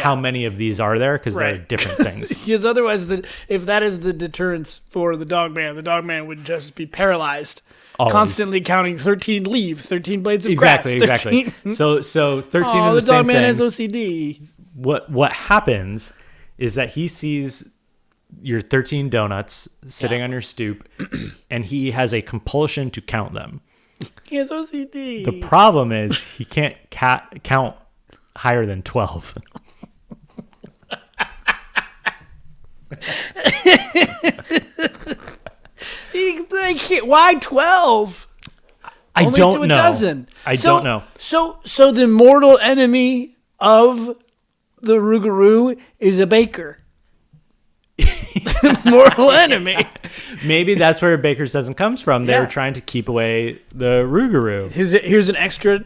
S3: how many of these are there because they're different things.
S1: Because otherwise, if that is the deterrence for the dog man would just be paralyzed. Always. Constantly counting 13 leaves, 13 blades of grass.
S3: Exactly. So 13 of the same thing.
S1: The dog man has OCD.
S3: What happens is that he sees your 13 donuts sitting on your stoop, and he has a compulsion to count them.
S1: He has OCD.
S3: The problem is he can't count higher than 12.
S1: Why 12?
S3: I
S1: Only
S3: don't
S1: to a
S3: know.
S1: dozen.
S3: I don't know.
S1: So the mortal enemy of the Rougarou is a baker. Mortal enemy.
S3: Maybe that's where baker's dozen comes from. They were trying to keep away the Rougarou.
S1: Here's an extra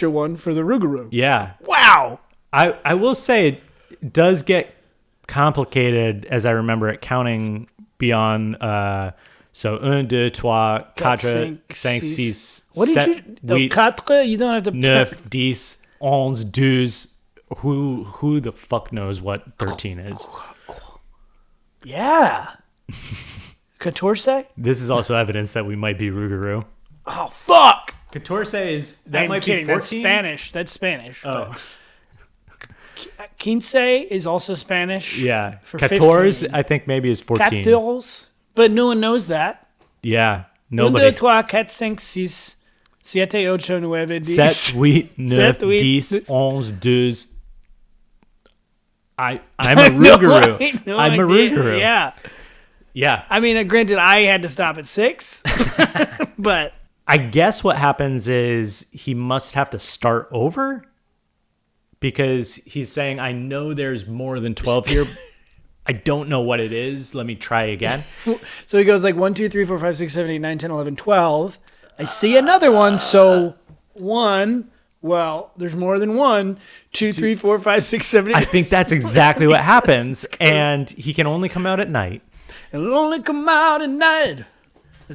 S1: one for the Rougarou.
S3: Yeah.
S1: Wow.
S3: I will say it does get complicated as I remember it counting beyond so 1, 2, 3, 4, 5, 6.
S1: What did you? 4. You don't have to.
S3: 9, 10, 11, 12. Who the fuck knows what 13 is?
S1: Yeah. 14?
S3: This is also evidence that we might be Rougarou.
S1: Oh fuck!
S3: 14 is that might be 14.
S1: That's Spanish.
S3: Oh.
S1: Quince is also Spanish.
S3: Yeah.
S1: For
S3: 14, I think maybe is 14.
S1: 14. But no one knows that.
S3: Yeah. Nobody.
S1: 1, 2, 3, 4, 5, 6, 7, 8, 9, 10.
S3: 7, 8, 9, 10, 11, 12. I'm a Rougarou. I'm a Rougarou.
S1: Yeah.
S3: Yeah.
S1: I mean, granted, I had to stop at 6, but
S3: I guess what happens is he must have to start over because he's saying, I know there's more than 12 here. I don't know what it is. Let me try again.
S1: So he goes like 1, 2, 3, 4, 5, 6, 7, 8, 9, 10, 11, 12. I see another one. So 1. Well, there's more than 1, 2, 3, 4, 5, 6, 7, 8.
S3: I think that's exactly what happens. And he can only come out at night.
S1: It'll only come out at night.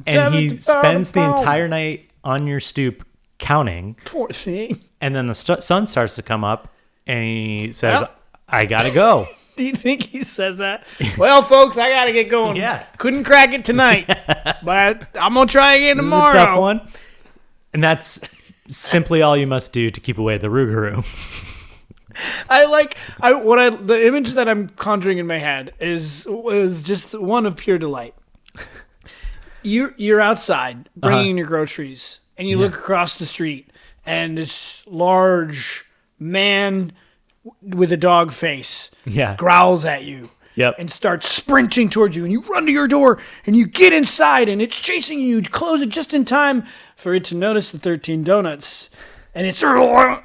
S3: And he spends the entire night on your stoop counting.
S1: Poor thing.
S3: And then the sun starts to come up and he says, I got to go.
S1: Do you think he says that? Well, folks, I got to get going.
S3: Yeah.
S1: Couldn't crack it tonight, but I'm going to try again tomorrow.
S3: This is a tough one. And that's simply all you must do to keep away the Rougarou.
S1: The image that I'm conjuring in my head was just one of pure delight. You're outside bringing in your groceries, and you look across the street, and this large man with a dog face growls at you and starts sprinting towards you, and you run to your door, and you get inside, and it's chasing you. You close it just in time for it to notice the 13 donuts, and it just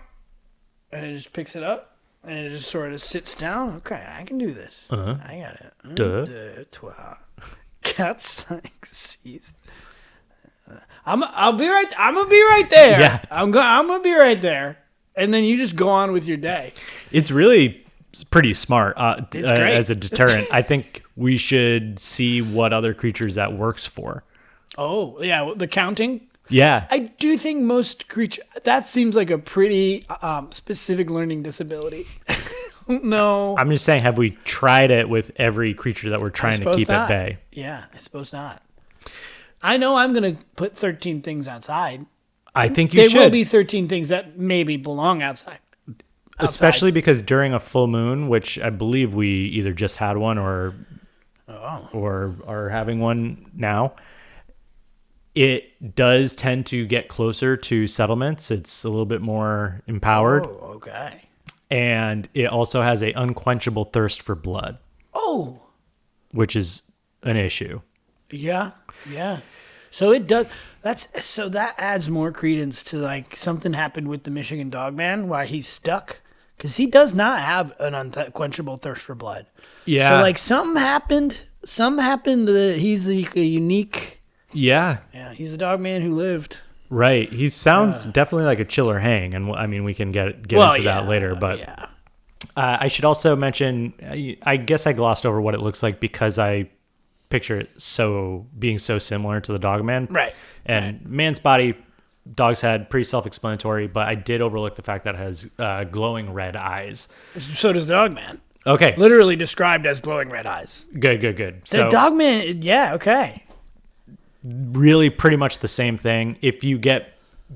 S1: picks it up, and it just sort of sits down. Okay, I can do this. I got it. 1, 2, 3, 4, 5, 6. I'll be right. I'm gonna be right there.
S3: Yeah.
S1: I'm gonna be right there, and then you just go on with your day.
S3: It's really pretty smart
S1: It's great.
S3: as a deterrent. I think we should see what other creatures that works for.
S1: Oh yeah, the counting.
S3: Yeah,
S1: I do think most creatures, that seems like a pretty specific learning disability. No.
S3: I'm just saying, have we tried it with every creature that we're trying to keep at bay?
S1: Yeah, I suppose not. I know I'm going to put 13 things outside.
S3: I think you should.
S1: There will be 13 things that maybe belong outside.
S3: Especially because during a full moon, which I believe we either just had one or are having one now, It does tend to get closer to settlements. It's a little bit more empowered.
S1: Oh, okay.
S3: And it also has a unquenchable thirst for blood.
S1: Oh.
S3: Which is an issue.
S1: Yeah. So it does. That adds more credence to like something happened with the Michigan Dogman, why he's stuck, because he does not have an unquenchable thirst for blood.
S3: Yeah.
S1: So like something happened. He's a unique.
S3: Yeah.
S1: Yeah. He's the Dogman who lived.
S3: Right. He sounds definitely like a chiller hang, and I mean we can get into that later. But I should also mention. I guess I glossed over what it looks like because I picture it being so similar to the Dogman.
S1: Right.
S3: And man's body, dog's head, pretty self-explanatory. But I did overlook the fact that it has glowing red eyes.
S1: So does the Dogman.
S3: Okay.
S1: Literally described as glowing red eyes.
S3: Good.
S1: So the Dogman. Yeah. Okay.
S3: Really pretty much the same thing. If you get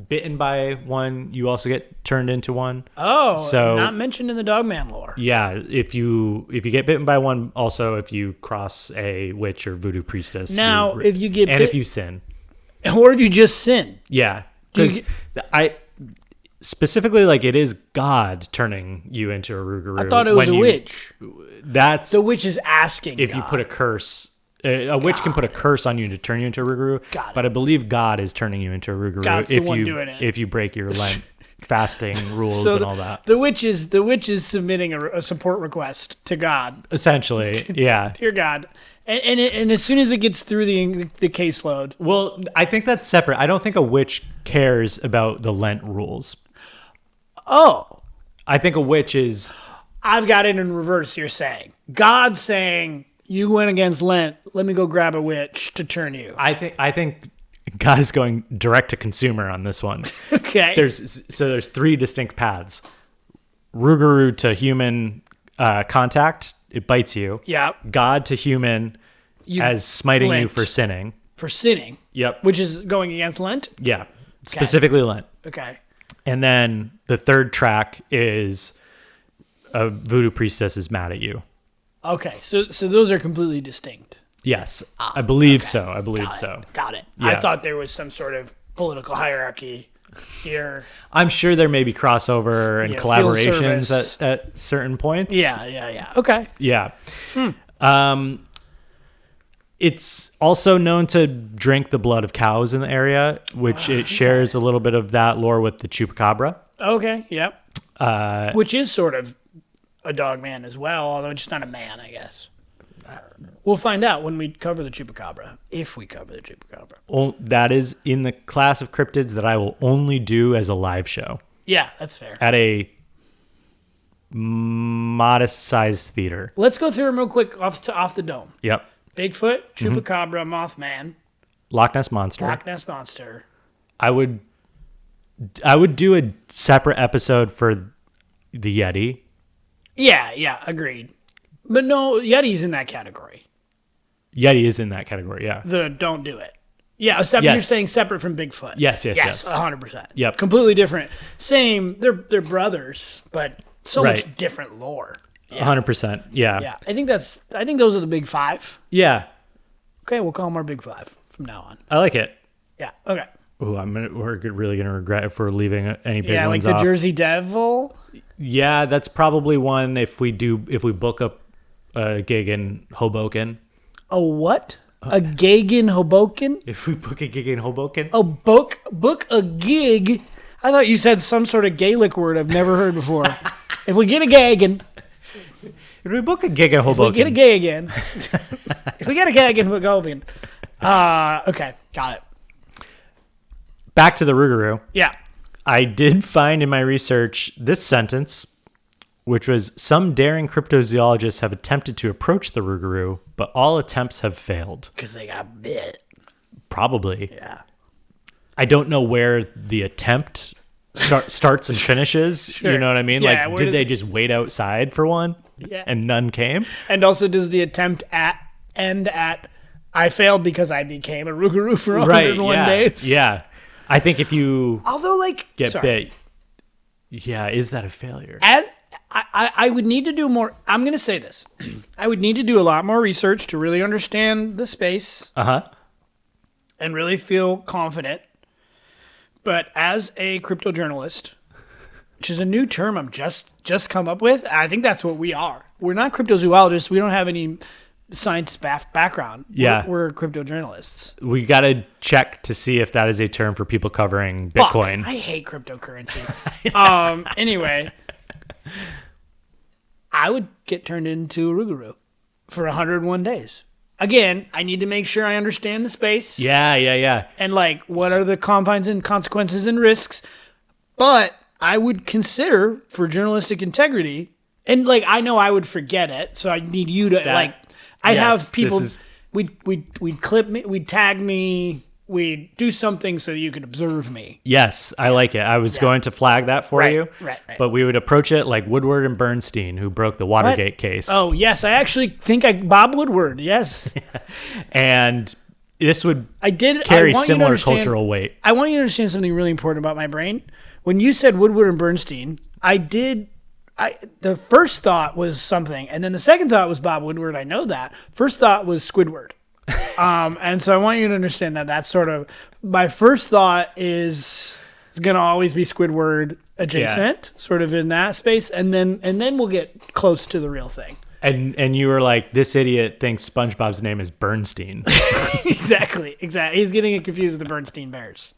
S3: bitten by one, you also get turned into one.
S1: Oh, so not mentioned in the Dogman lore.
S3: Yeah, if you get bitten by one, also if you cross a witch or voodoo priestess.
S1: Now, if you get
S3: if you sin,
S1: or if you just sin.
S3: Yeah, because I specifically like it is God turning you into a Rougarou.
S1: I thought it was a witch.
S3: That's
S1: the witch is asking.
S3: If God. You put a curse. A witch can put a curse on you to turn you into a Rougarou, but I believe God is turning you into a Rougarou if you break your Lent fasting rules and all that.
S1: The witch is submitting a support request to God.
S3: Essentially, yeah.
S1: Dear God. And as soon as it gets through the caseload.
S3: Well, I think that's separate. I don't think a witch cares about the Lent rules.
S1: Oh.
S3: I think a witch is...
S1: I've got it in reverse, you're saying. God's saying... You went against Lent. Let me go grab a witch to turn you.
S3: I think God is going direct to consumer on this one.
S1: Okay.
S3: There's three distinct paths. Rougarou to human contact, it bites you.
S1: Yeah.
S3: God to human as smiting Lent. You for sinning.
S1: For sinning.
S3: Yep.
S1: Which is going against Lent?
S3: Yeah. Okay. Specifically Lent.
S1: Okay.
S3: And then the third track is a voodoo priestess is mad at you.
S1: Okay, so those are completely distinct.
S3: Yes, I believe so.
S1: Got it.
S3: Yeah.
S1: I thought there was some sort of political hierarchy here.
S3: I'm sure there may be crossover and collaborations at certain points.
S1: Yeah. Okay.
S3: Yeah. It's also known to drink the blood of cows in the area, which it shares a little bit of that lore with the chupacabra.
S1: Okay, yep. Which is sort of a dog man as well, although just not a man, I guess. We'll find out when we cover the chupacabra, if we cover the chupacabra.
S3: Well, that is in the class of cryptids that I will only do as a live show.
S1: Yeah, that's fair.
S3: At a modest-sized theater.
S1: Let's go through them real quick off the dome.
S3: Yep.
S1: Bigfoot, chupacabra, Mothman,
S3: Loch Ness Monster. I would do a separate episode for the Yeti.
S1: Yeah, agreed. But no, Yeti's in that category.
S3: Yeti is in that category, yeah.
S1: Don't do it. Yeah, you're saying separate from Bigfoot.
S3: Yes.
S1: 100%.
S3: Yep.
S1: Completely different. Same, they're brothers, but so much different lore.
S3: Yeah. 100%, yeah.
S1: Yeah, I think those are the big five.
S3: Yeah.
S1: Okay, we'll call them our big five from now on.
S3: I like it.
S1: Yeah, okay.
S3: Ooh, we're really going to regret if we're leaving any big ones off.
S1: Yeah, like the Jersey Devil.
S3: Yeah, that's probably one if we book up a gig in Hoboken.
S1: A what? A gig in Hoboken?
S3: If we book a gig in Hoboken?
S1: Oh, book a gig? I thought you said some sort of Gaelic word I've never heard before. If we get a gig in...
S3: If we book a gig in Hoboken.
S1: If we get a gig in... If we get a gig in Hoboken. Okay, got it.
S3: Back to the Rougarou.
S1: Yeah.
S3: I did find in my research this sentence, which was, some daring cryptozoologists have attempted to approach the Rougarou, but all attempts have failed.
S1: Because they got bit.
S3: Probably.
S1: Yeah.
S3: I don't know where the attempt starts and finishes. Sure. You know what I mean? Yeah, like, did they just wait outside for one?
S1: Yeah.
S3: And none came?
S1: And also, does the attempt end at, I failed because I became a Rougarou for 101 days?
S3: Yeah. I think if you
S1: get
S3: bit, yeah, is that a failure?
S1: I would need to do more. I'm going to say this. I would need to do a lot more research to really understand the space.
S3: Uh-huh.
S1: and really feel confident. But as a crypto journalist, which is a new term I'm just come up with, I think that's what we are. We're not cryptozoologists. We don't have any science background.
S3: Yeah.
S1: We're crypto journalists.
S3: We got to check to see if that is a term for people covering Bitcoin.
S1: Fuck, I hate cryptocurrency. Anyway, I would get turned into a Rougarou for 101 days. Again, I need to make sure I understand the space.
S3: Yeah.
S1: And like, what are the confines and consequences and risks? But I would consider, for journalistic integrity, and like, I know I would forget it, so I need you to I'd have people. We'd clip me, we'd tag me, we'd do something so you could observe me.
S3: Yes, I like it. I was going to flag that for you.
S1: Right.
S3: But we would approach it like Woodward and Bernstein, who broke the Watergate case.
S1: Oh, yes. I actually think Bob Woodward, yes.
S3: And this would carry similar cultural weight.
S1: I want you to understand something really important about my brain. When you said Woodward and Bernstein, the first thought was something, and then the second thought was Bob Woodward. I know that. First thought was Squidward. And so I want you to understand that that's sort of my first thought is going to always be Squidward adjacent, sort of in that space, and then we'll get close to the real thing.
S3: And you were like, this idiot thinks SpongeBob's name is Bernstein.
S1: Exactly. He's getting it confused with the Bernstein Bears.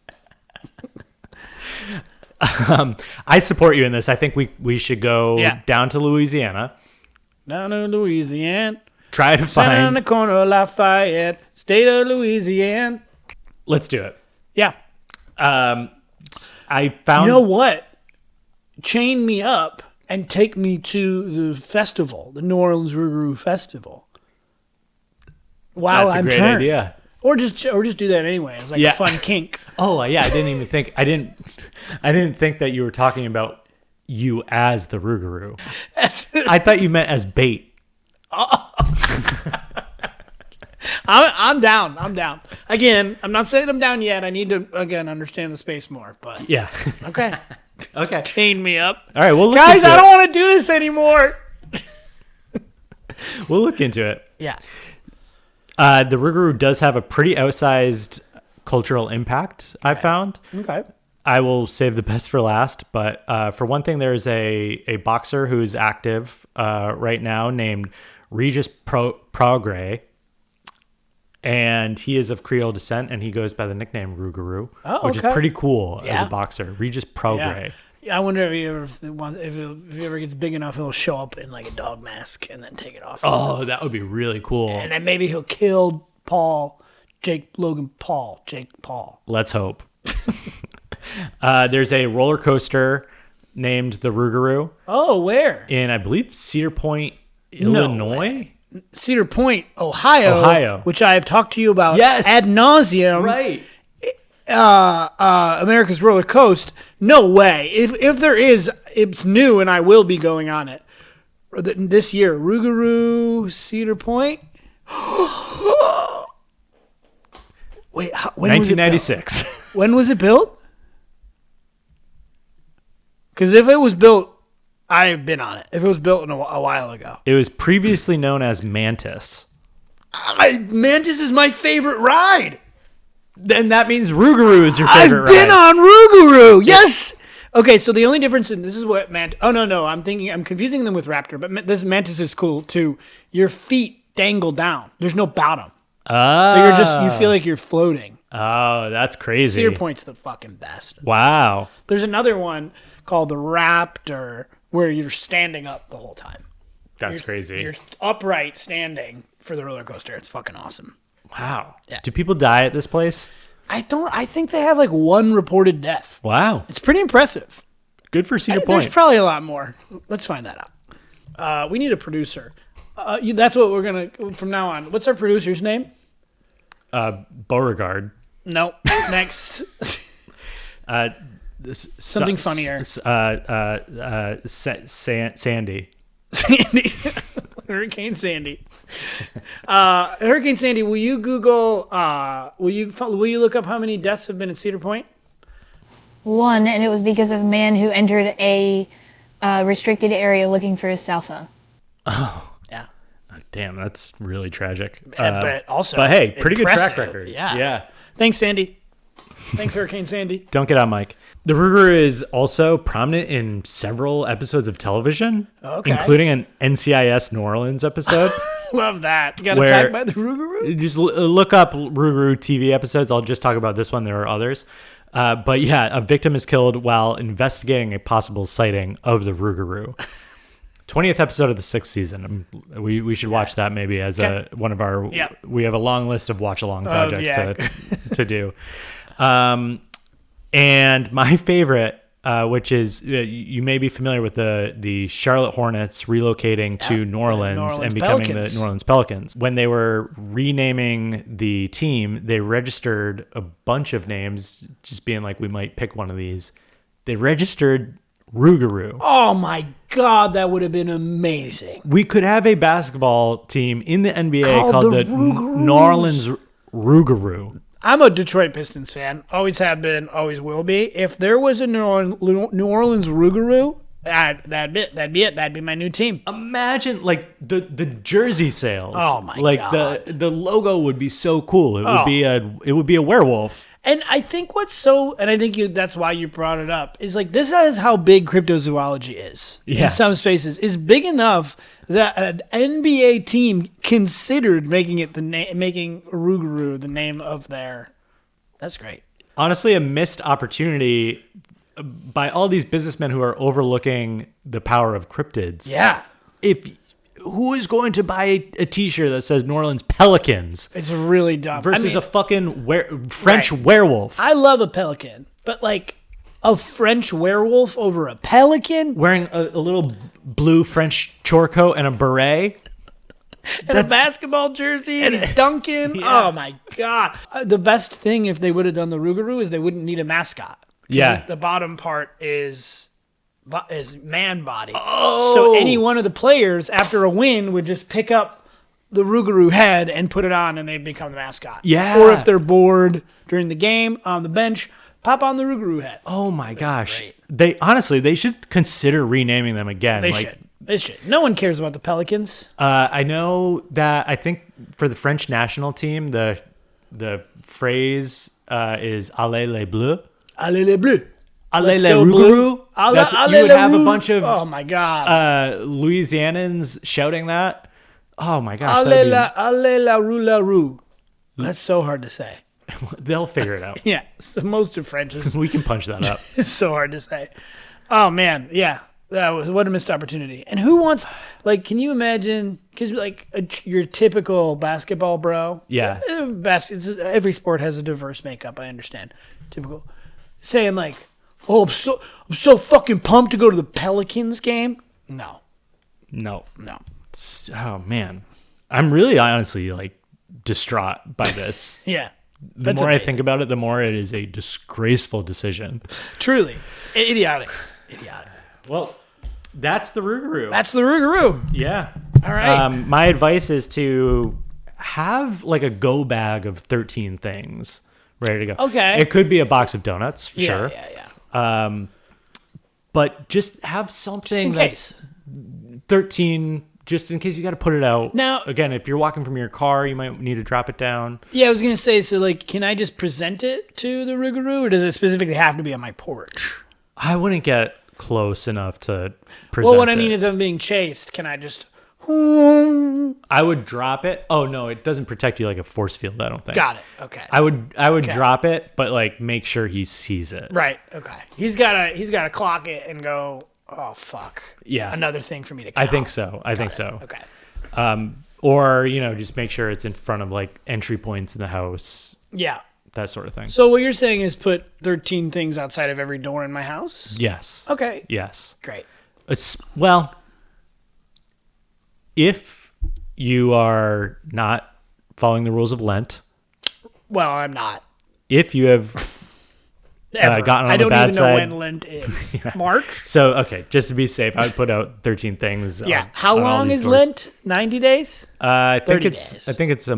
S3: I support you in this. I think we should go down to Louisiana.
S1: Down to Louisiana.
S3: Try to find
S1: on the corner of Lafayette, state of Louisiana.
S3: Let's do it.
S1: Yeah.
S3: I found.
S1: You know what? Chain me up and take me to the festival, the New Orleans Rougarou Festival. Wow,
S3: that's a great idea.
S1: Or just do that anyway. It's like a fun kink.
S3: Oh yeah, I didn't even think. I didn't think that you were talking about you as the Rougarou. I thought you meant as bait.
S1: I'm down. Again, I'm not saying I'm down yet. I need to understand the space more. But
S3: yeah.
S1: Okay.
S3: Okay.
S1: Chain me up.
S3: All right. Well,
S1: guys, I don't want to do this anymore.
S3: We'll look into it.
S1: Yeah.
S3: The Rougarou does have a pretty outsized cultural impact, I found.
S1: Okay.
S3: I will save the best for last, but for one thing, there's a boxer who's active right now named Regis Prograis, and he is of Creole descent, and he goes by the nickname Rougarou, which is pretty cool as a boxer. Regis Prograis.
S1: Yeah. I wonder if he ever gets big enough, he'll show up in like a dog mask and then take it off.
S3: Oh, that would be really cool.
S1: And then maybe he'll kill Jake Paul.
S3: Let's hope. There's a roller coaster named the Rougarou.
S1: Oh, where?
S3: In, I believe, Cedar Point, Illinois?
S1: Cedar Point, Ohio. Which I have talked to you about ad nauseum.
S3: Right.
S1: America's Roller Coaster. No way. If there is, it's new and I will be going on it. This year. Rougarou, Cedar Point. Wait, when
S3: 1996.
S1: Was it built? When was it built? Because if it was built, I've been on it. If it was built a while ago.
S3: It was previously known as Mantis.
S1: Mantis is my favorite ride.
S3: Then that means Rougarou is your favorite ride.
S1: I've been on Rougarou. Yes. Okay, so the only difference in this is what Mantis. Oh no, I'm confusing them with Raptor, but this Mantis is cool too. Your feet dangle down. There's no bottom. So you feel like you're floating.
S3: Oh, that's crazy.
S1: Cedar Point's the fucking best.
S3: Wow.
S1: There's another one called the Raptor where you're standing up the whole time.
S3: That's crazy.
S1: You're upright standing for the roller coaster. It's fucking awesome.
S3: Wow.
S1: Yeah.
S3: Do people die at this place?
S1: I think they have like one reported death.
S3: Wow.
S1: It's pretty impressive.
S3: Good for Cedar Point.
S1: There's probably a lot more. Let's find that out. We need a producer. That's what we're going to, from now on. What's our producer's name?
S3: Beauregard.
S1: No. Next. Something funnier.
S3: Sandy.
S1: Sandy. Hurricane Sandy. Hurricane Sandy, will you Google, will you look up how many deaths have been at Cedar Point?
S4: 1, and it was because of a man who entered a restricted area looking for his cell phone.
S3: Oh.
S1: Yeah.
S3: Damn, that's really tragic.
S1: But also,
S3: but hey, pretty
S1: impressive.
S3: good track record.
S1: Yeah. Thanks, Sandy. Thanks, Hurricane Sandy.
S3: Don't get on, Mike. The Rougarou is also prominent in several episodes of television, including an NCIS New Orleans episode.
S1: Love that. You got attacked by the Rougarou?
S3: Just look up Rougarou TV episodes. I'll just talk about this one. There are others. But yeah, a victim is killed while investigating a possible sighting of the Rougarou. 20th episode of the 6th season. We should watch that maybe as one of our... Yeah. We have a long list of watch-along projects to do. And my favorite, which is... you may be familiar with the Charlotte Hornets relocating to New Orleans and becoming the New Orleans Pelicans. When they were renaming the team, they registered a bunch of names, just being like, we might pick one of these. They registered... Rougarou.
S1: Oh my God, that would have been amazing.
S3: We could have a basketball team in the NBA called the New Orleans Rougarou.
S1: I'm a Detroit Pistons fan. Always have been, always will be. If there was a New Orleans Rougarou, that'd be it. That'd be my new team.
S3: Imagine like the jersey sales.
S1: Oh my God.
S3: The logo would be so cool. It would be a werewolf.
S1: And I think that's why you brought it up, is like this is how big cryptozoology is in some spaces. Is big enough that an NBA team considered making Rougarou the name of their. That's great.
S3: Honestly, a missed opportunity by all these businessmen who are overlooking the power of cryptids.
S1: Yeah.
S3: Who is going to buy a T-shirt that says New Orleans Pelicans?
S1: It's really dumb.
S3: Versus a fucking French werewolf.
S1: I love a pelican, but like a French werewolf over a pelican?
S3: Wearing a little blue French chore coat and a beret.
S1: And a basketball jersey and he's dunking. Yeah. Oh my God. The best thing if they would have done the Rougarou is they wouldn't need a mascot.
S3: Yeah.
S1: The bottom part is man body. Oh. So any one of the players after a win would just pick up the Rougarou head and put it on and they'd become the mascot.
S3: Yeah.
S1: Or if they're bored during the game on the bench, pop on the Rougarou head.
S3: Oh my gosh. They should consider renaming them again.
S1: They should. No one cares about the Pelicans.
S3: I know that I think for the French national team, the phrase is Allez les Bleus.
S1: Allez les Bleus.
S3: Allez les Rougarou. You would have a bunch of Louisianans shouting that. Oh my gosh.
S1: Allez la Rougarou. That's so hard to say.
S3: They'll figure it out.
S1: Yeah. So most of French is.
S3: We can punch that up.
S1: It's so hard to say. Oh man. Yeah. What a missed opportunity. And who wants, can you imagine, because your typical basketball bro.
S3: Yeah.
S1: Every sport has a diverse makeup. I understand. Typical. Saying oh, I'm so fucking pumped to go to the Pelicans game. No.
S3: Oh man, I'm really honestly distraught by this.
S1: Yeah.
S3: The more I think about it, the more it is a disgraceful decision.
S1: Truly, idiotic.
S3: Well, that's the
S1: Rougarou.
S3: Yeah.
S1: All right.
S3: My advice is to have a go bag of 13 things ready to go.
S1: Okay.
S3: It could be a box of donuts, sure.
S1: Yeah.
S3: But just have something
S1: that's
S3: 13, just in case you got to put it out.
S1: Now,
S3: again, if you're walking from your car, you might need to drop it down.
S1: Yeah, I was going to say, so can I just present it to the Rougarou, or does it specifically have to be on my porch?
S3: I wouldn't get close enough to present it.
S1: Well, what I mean is I'm being chased. Can I just...
S3: I would drop it. Oh no, it doesn't protect you like a force field, I don't think.
S1: Got it. Okay.
S3: I would drop it, but make sure he sees it.
S1: Right. Okay. He's gotta clock it and go, oh fuck.
S3: Yeah.
S1: Another thing for me to count.
S3: I think so.
S1: Okay.
S3: Or just make sure it's in front of entry points in the house.
S1: Yeah.
S3: That sort of thing.
S1: So what you're saying is put 13 things outside of every door in my house?
S3: Yes.
S1: Okay.
S3: Yes.
S1: Great.
S3: Well, if you are not following the rules of Lent.
S1: Well, I'm not.
S3: If you have gotten on the bad side.
S1: I don't even know when Lent is. Yeah. March?
S3: So, okay, just to be safe, I would put out 13 things.
S1: Yeah. How long is Lent? 90 days?
S3: I think it's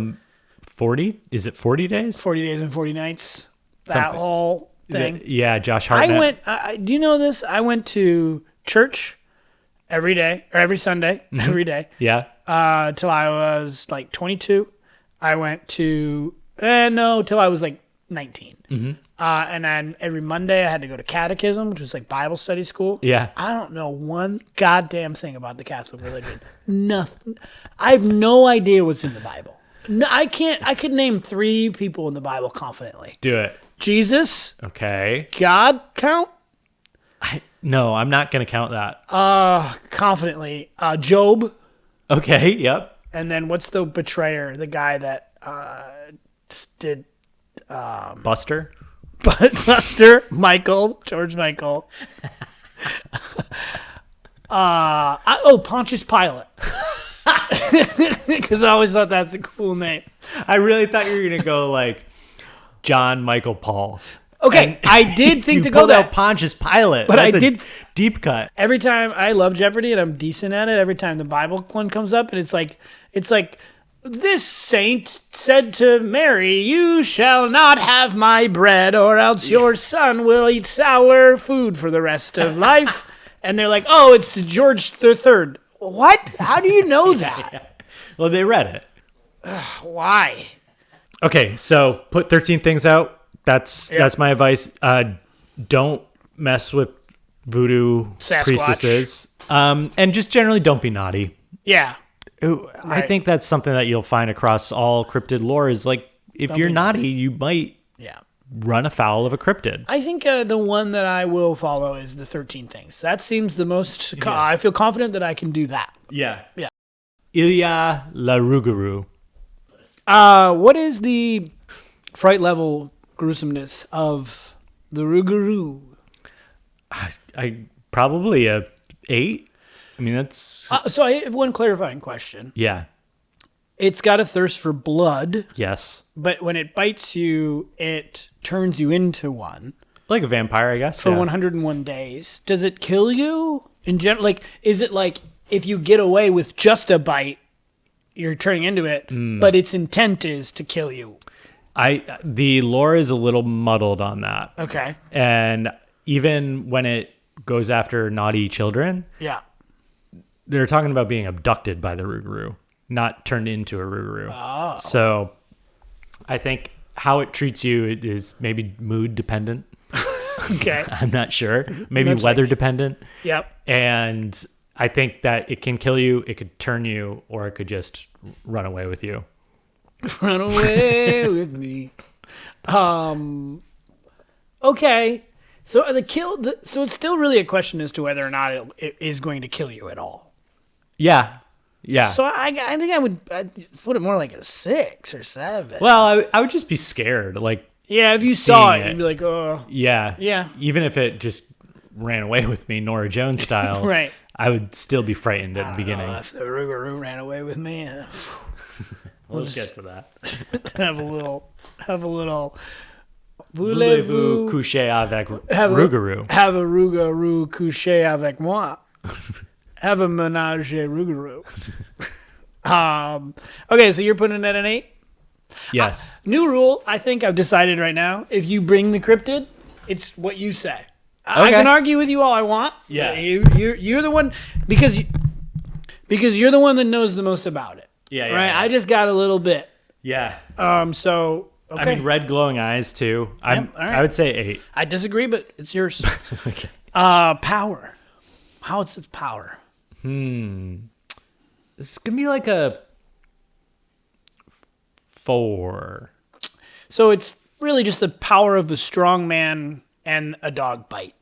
S3: 40. Is it 40 days?
S1: 40 days and 40 nights. That whole thing.
S3: Yeah, Josh Hartnett.
S1: Do you know this? I went to church every day, or every Sunday, every day.
S3: Yeah.
S1: Till I was 22. I went to, till I was 19. And then every Monday I had to go to catechism, which was like Bible study school.
S3: Yeah.
S1: I don't know one goddamn thing about the Catholic religion. Nothing. I have no idea what's in the Bible. No, I could name 3 people in the Bible confidently.
S3: Do it.
S1: Jesus.
S3: Okay.
S1: God count?
S3: No, I'm not going to count that.
S1: Confidently. Job.
S3: Okay, yep.
S1: And then what's the betrayer? The guy that did...
S3: Buster?
S1: Buster, George Michael. Pontius Pilate. Because I always thought that's a cool name.
S3: I really thought you were going to go like John Michael Paul.
S1: Okay, I did think to go that
S3: Pontius Pilate,
S1: but
S3: that's
S1: I did
S3: deep cut.
S1: Every time I love Jeopardy and I'm decent at it. Every time the Bible one comes up and it's like this saint said to Mary, "You shall not have my bread, or else your son will eat sour food for the rest of life." And they're like, "Oh, it's George III." What? How do you know that?
S3: Yeah. Well, they read it.
S1: Why?
S3: Okay, so put 13 things out. That's my advice. Don't mess with voodoo
S1: Sasquatch.
S3: priestesses. And just generally don't be naughty.
S1: Yeah.
S3: I think that's something that you'll find across all cryptid lore is like, if you're naughty, you might run afoul of a cryptid.
S1: I think the one that I will follow is the 13 things. That seems the most... I feel confident that I can do that.
S3: Yeah.
S1: Yeah.
S3: Ilya la Rougarou.
S1: What is the fright level gruesomeness of the Rougarou?
S3: I probably a 8. I mean, that's...
S1: So I have one clarifying question.
S3: Yeah.
S1: It's got a thirst for blood.
S3: Yes.
S1: But when it bites you, it turns you into one.
S3: Like a vampire, I guess.
S1: For 101 days. Does it kill you? In general, like, is it like if you get away with just a bite, you're turning into it, but its intent is to kill you?
S3: The lore is a little muddled on that.
S1: Okay.
S3: And even when it goes after naughty children...
S1: Yeah.
S3: They're talking about being abducted by the Rougarou, not turned into a Rougarou.
S1: Oh.
S3: So I think how it treats you is maybe mood dependent.
S1: Okay.
S3: I'm not sure. Maybe weather dependent.
S1: Yep.
S3: And I think that it can kill you, it could turn you, or it could just run away with you.
S1: Run away with me. Okay. So so it's still really a question as to whether or not it is going to kill you at all.
S3: Yeah. Yeah.
S1: So I think I'd put it more like a 6 or 7.
S3: Well, I would just be scared. Like,
S1: yeah, if you saw it, you'd be like, oh.
S3: Yeah.
S1: Yeah.
S3: Even if it just ran away with me, Nora Jones style,
S1: right.
S3: I would still be frightened at the beginning.
S1: If the Rougarou ran away with me,
S3: we'll get to that.
S1: have a little.
S3: Voulez-vous coucher avec Rougarou?
S1: Have a Rougarou coucher avec moi. Have a menage a Rougarou. Okay, so you're putting it at an 8?
S3: Yes.
S1: New rule, I think I've decided right now. If you bring the cryptid, it's what you say. Okay. I can argue with you all I want.
S3: Yeah.
S1: You're the one because you're the one that knows the most about it.
S3: Yeah.
S1: Right.
S3: Yeah.
S1: I just got a little bit.
S3: Yeah.
S1: So. Okay.
S3: I mean, red glowing eyes too.
S1: All right.
S3: I would say 8.
S1: I disagree, but it's yours.
S3: Okay.
S1: Power. How is its power?
S3: It's gonna be like a 4.
S1: So it's really just the power of a strong man and a dog bite.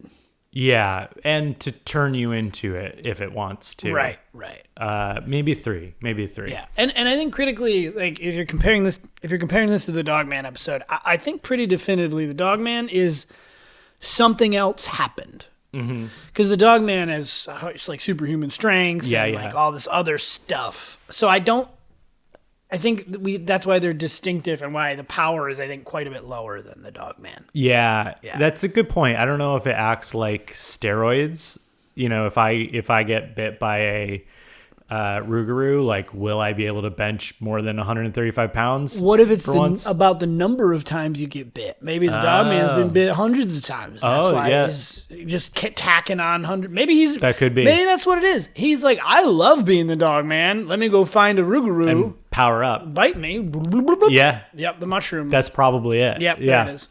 S3: Yeah, and to turn you into it if it wants to.
S1: Right.
S3: Maybe 3.
S1: Yeah, and I think critically, like if you're comparing this to the Dogman episode, I think pretty definitively the Dogman is something else happened. Because the Dogman has it's like superhuman strength, and like all this other stuff. So I think that's why they're distinctive and why the power is, I think, quite a bit lower than the Dogman.
S3: Yeah, that's a good point. I don't know if it acts like steroids. You know, if I get bit by Rougarou, like, will I be able to bench more than 135 pounds?
S1: What if it's about the number of times you get bit? Maybe the dog man's been bit hundreds of times. That's why he's just tacking on 100.
S3: That could be.
S1: Maybe that's what it is. He's like, I love being the dog man. Let me go find a Rougarou.
S3: And power up.
S1: Bite me.
S3: Yeah.
S1: Yep, the mushroom.
S3: That's probably it.
S1: Yep, there it is.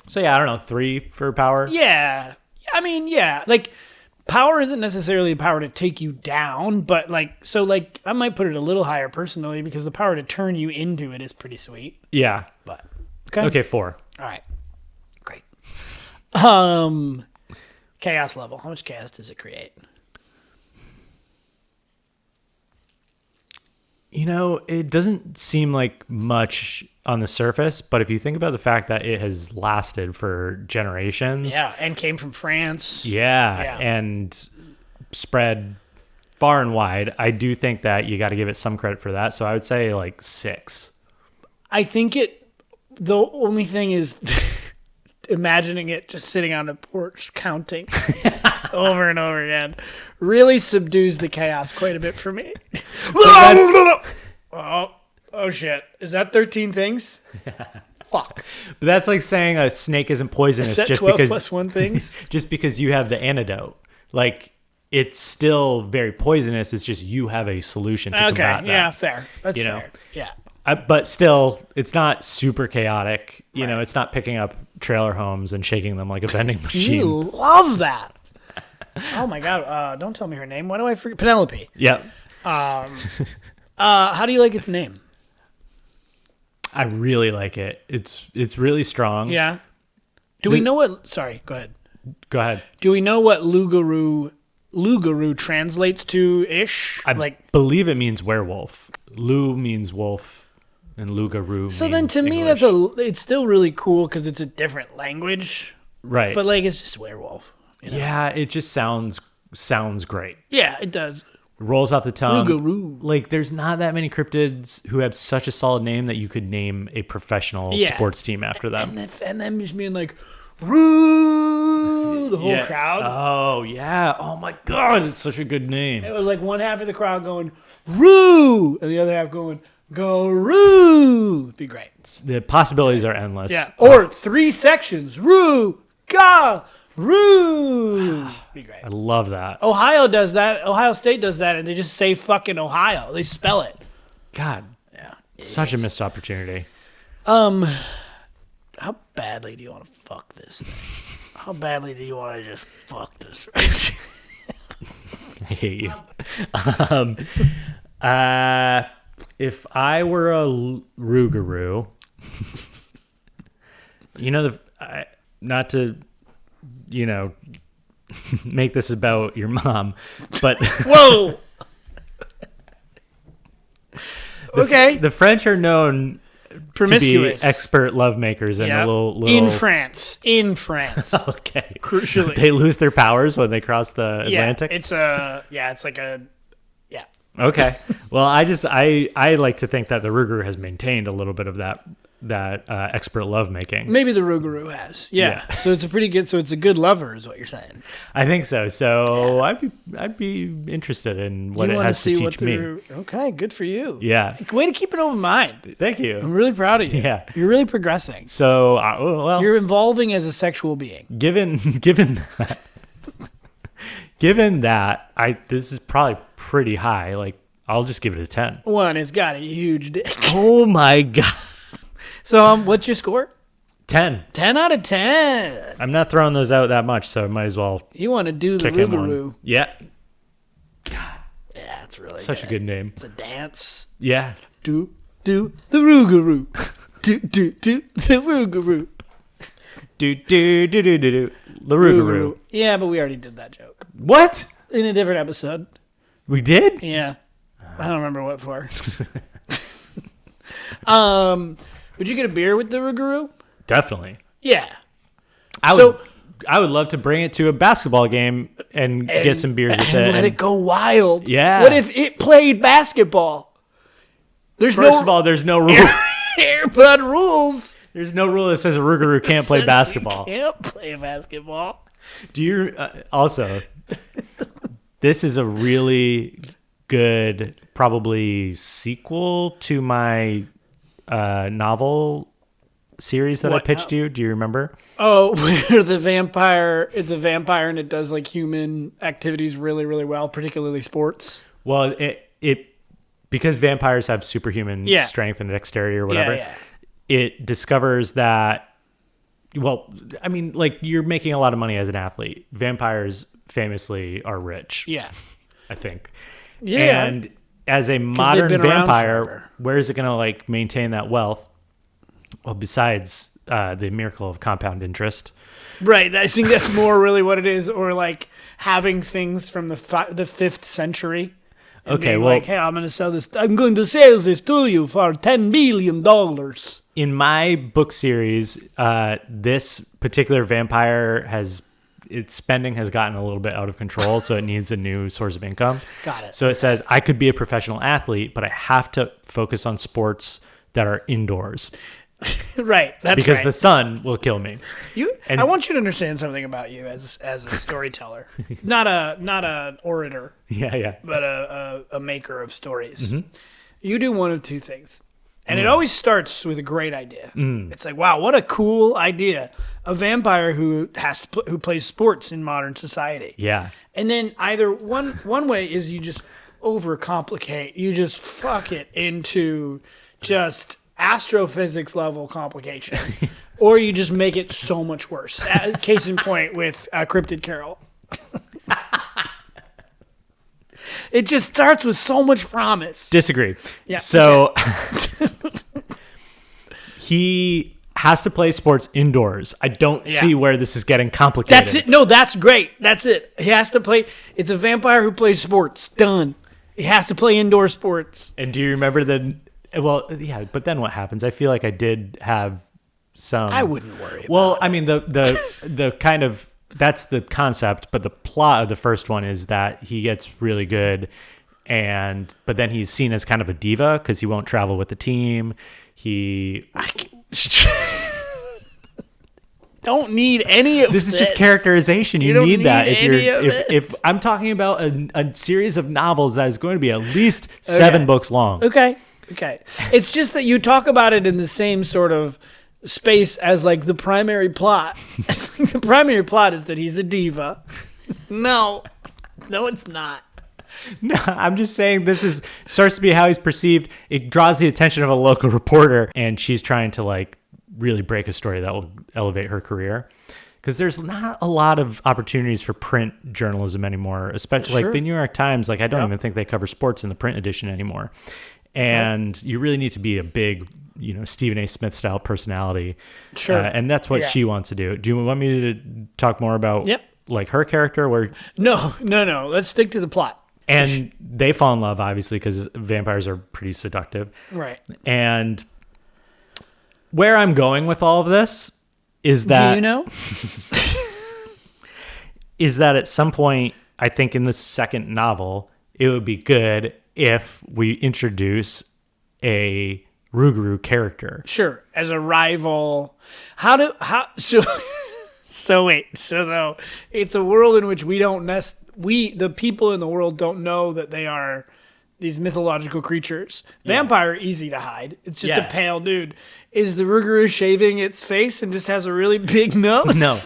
S3: So, I don't know, 3 for power?
S1: Yeah. I mean, yeah. Like, power isn't necessarily the power to take you down, but I might put it a little higher personally because the power to turn you into it is pretty sweet.
S3: Yeah.
S1: But
S3: okay, 4.
S1: All right. Great. Chaos level. How much chaos does it create?
S3: It doesn't seem like much on the surface, but if you think about the fact that it has lasted for generations.
S1: Yeah, and came from France.
S3: Yeah, and spread far and wide, I do think that you got to give it some credit for that. So I would say like 6.
S1: I think the only thing is imagining it just sitting on a porch counting over and over again really subdues the chaos quite a bit for me. Oh shit. Is that 13 things? Fuck.
S3: But that's like saying a snake isn't poisonous
S1: just
S3: 12
S1: because plus 1 things.
S3: Just because you have the antidote. Like, it's still very poisonous. It's just you have a solution to combat that.
S1: Yeah, fair. That's fair. Yeah.
S3: But still, it's not super chaotic. You know, it's not picking up trailer homes and shaking them like a vending machine.
S1: You love that. Oh my god! Don't tell me her name. Why do I forget? Penelope.
S3: Yep.
S1: How do you like its name?
S3: I really like it. It's really strong.
S1: Yeah. Do we know what? Sorry. Go ahead.
S3: Go ahead.
S1: Do we know what Rougarou translates to ish?
S3: I believe it means werewolf. Lou means wolf, and Rougarou.
S1: So then, to me,
S3: English.
S1: it's still really cool because it's a different language,
S3: right?
S1: But like, it's just werewolf.
S3: Yeah, it just sounds great.
S1: Yeah, it does.
S3: Rolls off the tongue.
S1: Rougarou.
S3: Like, there's not that many cryptids who have such a solid name that you could name a professional sports team after them.
S1: And then just being like, Roo, the whole crowd.
S3: Oh, yeah. Oh, my God. It's such a good name.
S1: It was like one half of the crowd going, Roo, and the other half going, Go Roo. It'd be great.
S3: The possibilities are endless.
S1: Yeah. Or 3 sections. Roo, Ga, Roo. Be great.
S3: I love that.
S1: Ohio does that. Ohio State does that, and they just say fucking Ohio. They spell it.
S3: God. Yeah. Such a missed opportunity.
S1: How badly do you want to fuck this thing? How badly do you want to just fuck this?
S3: I hate you. If I were a Rougarou, not to, make this about your mom, but
S1: whoa. Okay.
S3: The French are known
S1: promiscuous,
S3: to be expert lovemakers and a little
S1: in France.
S3: Okay.
S1: Crucially,
S3: they lose their powers when they cross the Atlantic.
S1: It's like a.
S3: Okay. Well, I like to think that the Rougarou has maintained a little bit of that expert lovemaking.
S1: Maybe the Rougarou has. Yeah. So it's a good lover, is what you're saying.
S3: I think so. So I'd be interested in what it has to teach me.
S1: Okay, good for you.
S3: Yeah.
S1: Way to keep an open mind.
S3: Thank you.
S1: I'm really proud of you.
S3: Yeah.
S1: You're really progressing.
S3: So
S1: you're evolving as a sexual being.
S3: Given that, this is probably pretty high. Like, I'll just give it a 10.
S1: One, it's got a huge dick.
S3: Oh my God.
S1: So what's your score?
S3: 10.
S1: 10 out of 10.
S3: I'm not throwing those out that much, so I might as well.
S1: You want to do the Rougarou.
S3: Yeah.
S1: God. Yeah, it's really
S3: such a good name.
S1: It's a dance.
S3: Yeah.
S1: Do the Rougarou. do the Rougarou.
S3: Do the Rougarou.
S1: Yeah, but we already did that joke.
S3: What?
S1: In a different episode.
S3: We did?
S1: Yeah. I don't remember what for. Would you get a beer with the Rougarou?
S3: Definitely.
S1: Yeah.
S3: I would love to bring it to a basketball game and get some beers with it.
S1: And let it go wild.
S3: Yeah.
S1: What if it played basketball?
S3: First of all, there's no rule.
S1: Airbud rules.
S3: There's no rule that says a Rougarou can't play basketball.
S1: Can't play basketball.
S3: Do you also? This is a really good, probably sequel to my novel series that I pitched you. Do you remember?
S1: Oh, where the vampire, it's a vampire and it does like human activities really, really well, particularly sports.
S3: Well, it because vampires have superhuman strength and dexterity or whatever, it discovers that, well, I mean, like, you're making a lot of money as an athlete. Vampires famously are rich.
S1: Yeah.
S3: I think.
S1: Yeah.
S3: And as a modern vampire, where is it going to like maintain that wealth? Well, besides the miracle of compound interest.
S1: Right. I think that's more really what it is. Or like having things from the 5th century. Okay, well, like, hey, I'm going to sell this. I'm going to sell this to you for $10 billion.
S3: In my book series, this particular vampire its spending has gotten a little bit out of control, so it needs a new source of income.
S1: Got it.
S3: So it says, I could be a professional athlete, but I have to focus on sports that are indoors.
S1: Right. That's
S3: because the sun will kill me.
S1: I want you to understand something about you as a storyteller, not a orator.
S3: Yeah.
S1: But a maker of stories. Mm-hmm. You do one of two things. And it always starts with a great idea. It's like, wow, what a cool idea. A vampire who plays sports in modern society.
S3: Yeah.
S1: And then either one way is you just overcomplicate. You just fuck it into just astrophysics level complication. Or you just make it so much worse. Case in point with Cryptid Carol. It just starts with so much promise.
S3: Disagree.
S1: Yeah.
S3: So he has to play sports indoors. I don't see where this is getting complicated.
S1: That's it. No, that's great. That's it. He has to play. It's a vampire who plays sports. Done. He has to play indoor sports.
S3: And do you remember well, yeah, but then what happens? I feel like I did have some.
S1: I wouldn't worry.
S3: Well, I mean, the kind of. That's the concept, but the plot of the first one is that he gets really good, but then he's seen as kind of a diva because he won't travel with the team.
S1: Don't need any of
S3: this. Is just characterization. You need that if I'm talking about a series of novels that is going to be at least 7 books long.
S1: Okay. It's just that you talk about it in the same sort of space as like the primary plot. The primary plot is that he's a diva. No, it's not.
S3: No, I'm just saying this starts to be how he's perceived. It draws the attention of a local reporter, and she's trying to like really break a story that will elevate her career. Because there's not a lot of opportunities for print journalism anymore, especially like the New York Times. Like I don't even think they cover sports in the print edition anymore. And you really need to be a big, Stephen A. Smith style personality. Sure. And that's what she wants to do. Do you want me to talk more about like her character?
S1: No. Let's stick to the plot.
S3: And they fall in love, obviously, because vampires are pretty seductive.
S1: Right.
S3: And where I'm going with all of this is that...
S1: Do you know?
S3: is that at some point, I think in the second novel, it would be good if we introduce a Rougarou character.
S1: Sure, as a rival. So though it's a world in which the people in the world don't know that they are these mythological creatures. Vampire, easy to hide. It's just a pale dude. Is the Rougarou shaving its face and just has a really big nose?
S3: No.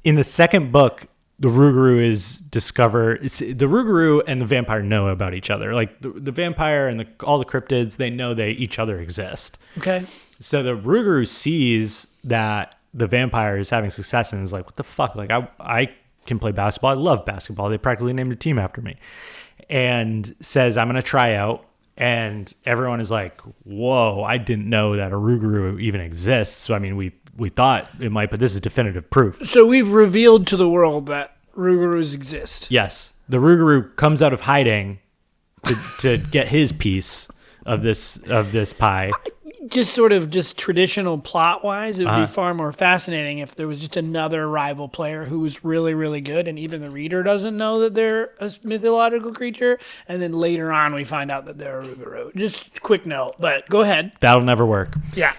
S3: In the second book, the Rougarou is discovered. The Rougarou and the vampire know about each other. Like the vampire and all the cryptids, they know each other exist.
S1: Okay.
S3: So the Rougarou sees that the vampire is having success and is like, what the fuck? Like I can play basketball. I love basketball. They practically named a team after me. And says, I'm going to try out. And everyone is like, whoa, I didn't know that a Rougarou even exists. So, I mean, we thought it might, but this is definitive proof.
S1: So we've revealed to the world that Rougarous exist.
S3: Yes. The Rougarou comes out of hiding to get his piece of this pie.
S1: Just traditional plot-wise, it would be far more fascinating if there was just another rival player who was really, really good, and even the reader doesn't know that they're a mythological creature, and then later on we find out that they're a Rougarou. Just quick note, but go ahead.
S3: That'll never work.
S1: Yeah.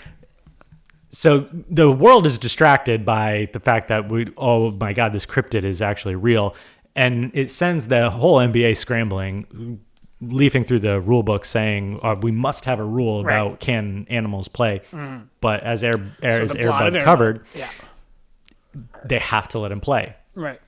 S3: So the world is distracted by the fact that oh my God, this cryptid is actually real, and it sends the whole NBA scrambling. leafing through the rule book saying we must have a rule about can animals play. But as Airbud covered, they have to let him play.
S1: Right.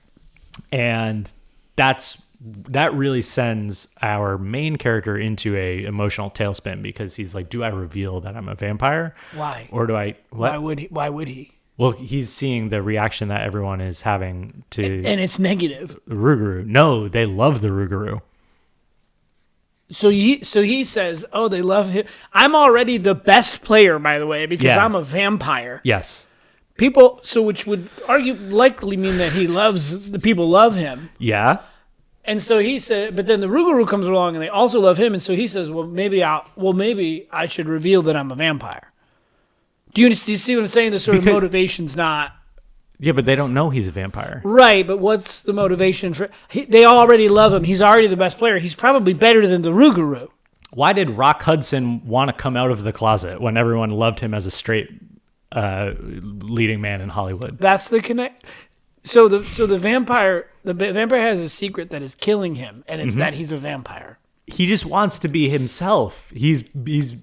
S3: And that really sends our main character into a emotional tailspin because he's like, do I reveal that I'm a vampire?
S1: Why?
S3: Or do I what?
S1: Why would he?
S3: Well, he's seeing the reaction that everyone is having to
S1: and it's negative.
S3: Rougarou. No, they love the Rougarou.
S1: So he says, "Oh, they love him. I'm already the best player, by the way, because I'm a vampire."
S3: Yes.
S1: People, which would likely mean that the people love him.
S3: Yeah.
S1: And so he said, but then the Rougarou comes along and they also love him, and so he says, "Well, maybe I should reveal that I'm a vampire." Do you see what I'm saying? The sort of motivation's not.
S3: Yeah, but they don't know he's a vampire.
S1: Right, but what's the motivation for... They already love him. He's already the best player. He's probably better than the Rougarou.
S3: Why did Rock Hudson want to come out of the closet when everyone loved him as a straight leading man in Hollywood?
S1: That's the connect... So the vampire has a secret that is killing him, and it's that he's a vampire.
S3: He just wants to be himself. He's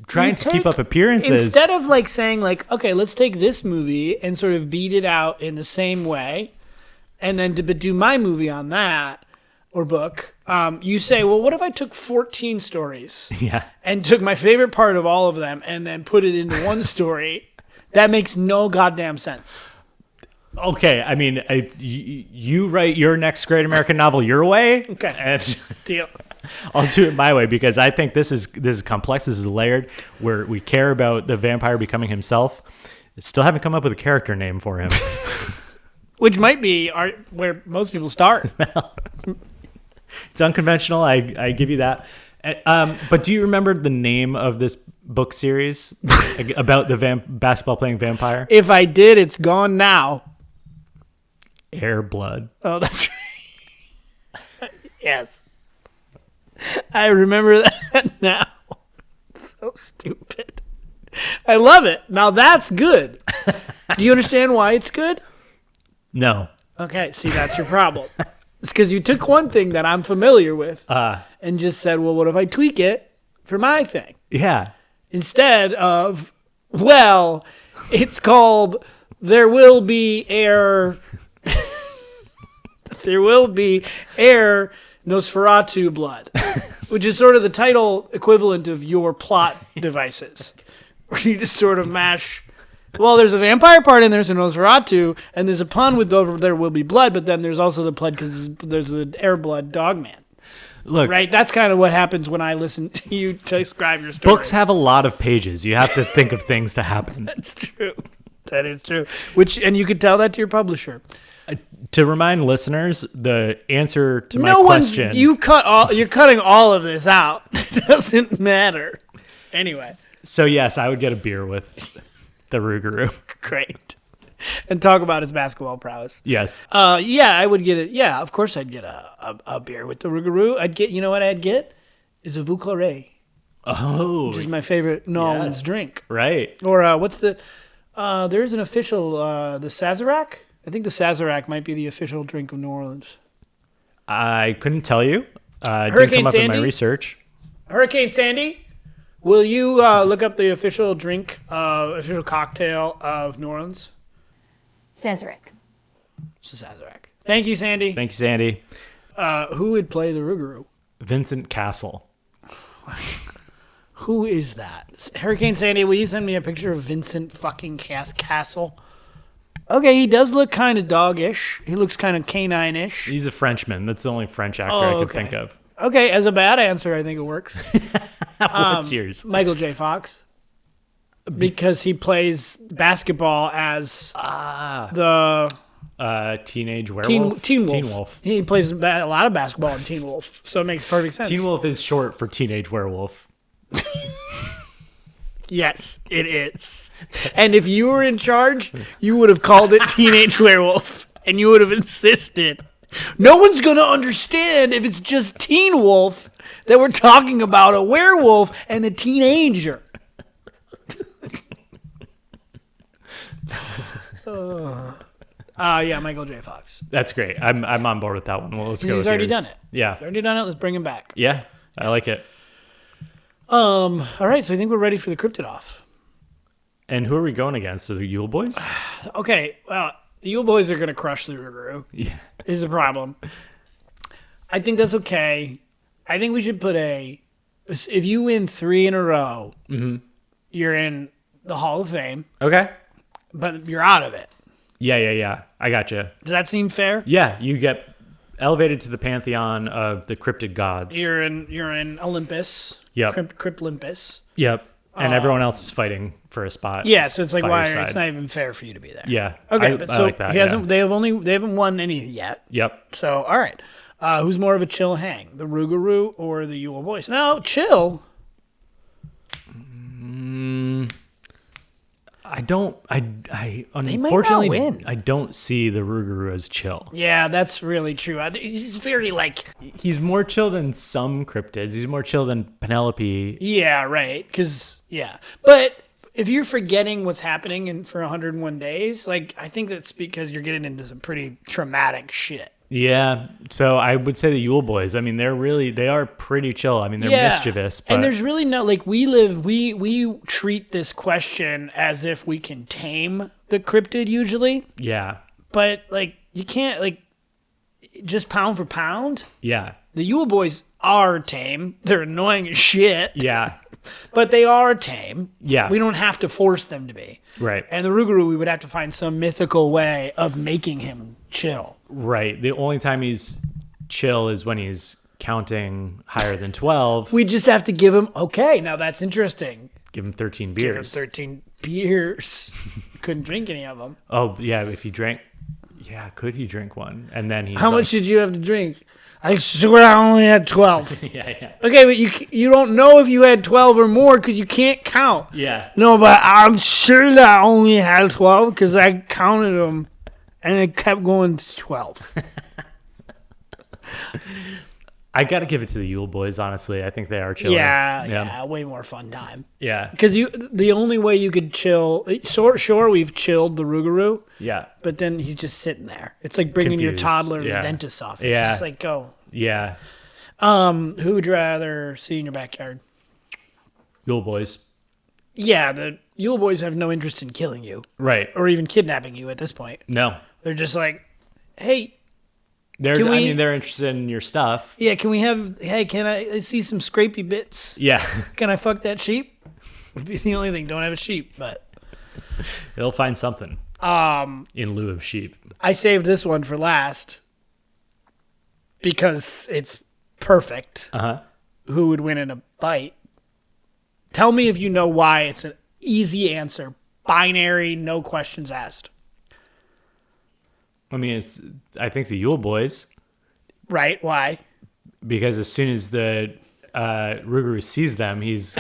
S3: trying to keep up appearances.
S1: Instead of saying okay, let's take this movie and sort of beat it out in the same way, and then do my movie on that or book, you say, well, what if I took 14 stories and took my favorite part of all of them and then put it into one story? That makes no goddamn sense.
S3: Okay, I mean, you write your next great American novel your way.
S1: Okay,
S3: and
S1: deal.
S3: I'll do it my way because I think this is complex. This is layered. Where we care about the vampire becoming himself. Still haven't come up with a character name for him,
S1: which might be where most people start.
S3: It's unconventional. I give you that. But do you remember the name of this book series about the basketball playing vampire?
S1: If I did, it's gone now.
S3: Air Blood.
S1: Oh, that's right. Yes. I remember that now. So stupid. I love it. Now that's good. Do you understand why it's good?
S3: No.
S1: Okay, see, that's your problem. It's because you took one thing that I'm familiar with and just said, well, what if I tweak it for my thing?
S3: Yeah.
S1: Instead of, well, it's called There Will Be Air... There Will Be Air Nosferatu Blood, which is sort of the title equivalent of your plot devices, where you just sort of mash. Well, there's a vampire part in there's a Nosferatu, and there's a pun with There Will Be Blood, but then there's also the blood because there's an Air Blood Dogman.
S3: Look,
S1: right? That's kind of what happens when I listen to you describe your story.
S3: Books have a lot of pages. You have to think of things to happen.
S1: That's true. That is true. And you could tell that to your publisher.
S3: To remind listeners, the answer to my question...
S1: You're cutting all of this out. It doesn't matter. Anyway.
S3: So yes, I would get a beer with the Rougarou.
S1: Great. And talk about his basketball prowess.
S3: Yes.
S1: Yeah, I would get it. Yeah, of course I'd get a beer with the Rougarou. You know what I'd get? Is a Rougarou.
S3: Oh.
S1: Which is my favorite New Orleans drink.
S3: Right.
S1: Or what's the... there's an official... the Sazerac? I think the Sazerac might be the official drink of New Orleans.
S3: I couldn't tell you.
S1: Hurricane
S3: didn't come
S1: Sandy?
S3: up in my research.
S1: Hurricane Sandy, will you look up the official drink, official cocktail of New Orleans?
S4: Sazerac.
S1: It's a Sazerac. Thank you, Sandy.
S3: Thank you, Sandy.
S1: Who would play the Rougarou?
S3: Vincent Castle.
S1: Who is that? Hurricane Sandy, will you send me a picture of Vincent fucking Castle? Okay, he does look kind of doggish. He looks kind of canine-ish.
S3: He's a Frenchman. That's the only French actor I could think of.
S1: Okay, as a bad answer, I think it works.
S3: What's yours?
S1: Michael J. Fox. Because he plays basketball as the...
S3: Teenage Werewolf?
S1: Teen Wolf.
S3: Teen Wolf.
S1: He plays a lot of basketball in Teen Wolf, so it makes perfect sense.
S3: Teen Wolf is short for Teenage Werewolf.
S1: Yes, it is. And if you were in charge, you would have called it Teenage Werewolf, and you would have insisted. No one's going to understand if it's just Teen Wolf that we're talking about a werewolf and a teenager. Yeah, Michael J. Fox.
S3: That's great. I'm on board with that one. Well, let's go.
S1: He's already done it.
S3: Yeah.
S1: He's already done it. Let's bring him back.
S3: Yeah. I like it.
S1: All right, so I think we're ready for the Cryptid off.
S3: And who are we going against? Are the Yule Boys?
S1: Okay, well, the Yule Boys are going to crush the Rougarou.
S3: Yeah.
S1: Is a problem. I think that's okay. I think we should put if you win 3 in a row, you're in the Hall of Fame.
S3: Okay.
S1: But you're out of it.
S3: Yeah. I gotcha.
S1: Does that seem fair?
S3: Yeah, you get elevated to the pantheon of the cryptid gods.
S1: You're in Olympus.
S3: Yep.
S1: Cryptolympus.
S3: Yep. And everyone else is fighting for a spot.
S1: Yeah, so it's like why it's not even fair for you to be there.
S3: Yeah.
S1: Okay,
S3: I like that.
S1: They haven't won any yet.
S3: Yep.
S1: So all right. Who's more of a chill hang, the Rougarou or the Yule Boys? No, chill.
S3: I don't. I
S1: They might
S3: unfortunately
S1: not win.
S3: I don't see the Rougarou as chill.
S1: Yeah, that's really true. He's very
S3: he's more chill than some cryptids. He's more chill than Penelope.
S1: Yeah, right. But if you're forgetting what's happening for 101 days, I think that's because you're getting into some pretty traumatic shit.
S3: Yeah, so I would say the Yule Boys. I mean, they are pretty chill. I mean, they're mischievous. But...
S1: And there's really no, we treat this question as if we can tame the cryptid usually.
S3: Yeah.
S1: But, you can't, just pound for pound.
S3: Yeah.
S1: The Yule Boys are tame. They're annoying as shit.
S3: Yeah.
S1: But they are tame.
S3: Yeah.
S1: We don't have to force them to be.
S3: Right.
S1: And the Rougarou, we would have to find some mythical way of making him chill.
S3: Right. The only time he's chill is when he's counting higher than 12.
S1: We just have to give him, okay, now that's interesting.
S3: Give him 13 beers.
S1: Give him 13 beers. Couldn't drink any of them.
S3: Oh, yeah, if he drank, could he drink one? And then he's
S1: How much did you have to drink? I swear I only had 12.
S3: Yeah.
S1: Okay, but you don't know if you had 12 or more because you can't count.
S3: Yeah.
S1: No, but I'm sure that I only had 12 because I counted them and it kept going to 12.
S3: I got to give it to the Yule Boys, honestly. I think they are chilling.
S1: Yeah, way more fun time.
S3: Yeah.
S1: Because the only way you could chill, sure, we've chilled the Rougarou.
S3: Yeah.
S1: But then he's just sitting there. It's like bringing your toddler to the dentist's office.
S3: Yeah.
S1: It's like, go.
S3: Yeah.
S1: Who would you rather see in your backyard?
S3: Yule Boys.
S1: Yeah, the Yule Boys have no interest in killing you.
S3: Right.
S1: Or even kidnapping you at this point.
S3: No.
S1: They're just like, hey.
S3: They're interested in your stuff.
S1: Yeah, can I see some scrapey bits?
S3: Yeah.
S1: Can I fuck that sheep? Would be the only thing. Don't have a sheep, but.
S3: They'll find something. In lieu of sheep.
S1: I saved this one for last. Because it's perfect.
S3: Uh-huh.
S1: Who would win in a fight? Tell me if you know why it's an easy answer. Binary, no questions asked.
S3: I mean, I think the Yule Boys.
S1: Right, why?
S3: Because as soon as the Rougarou sees them, he's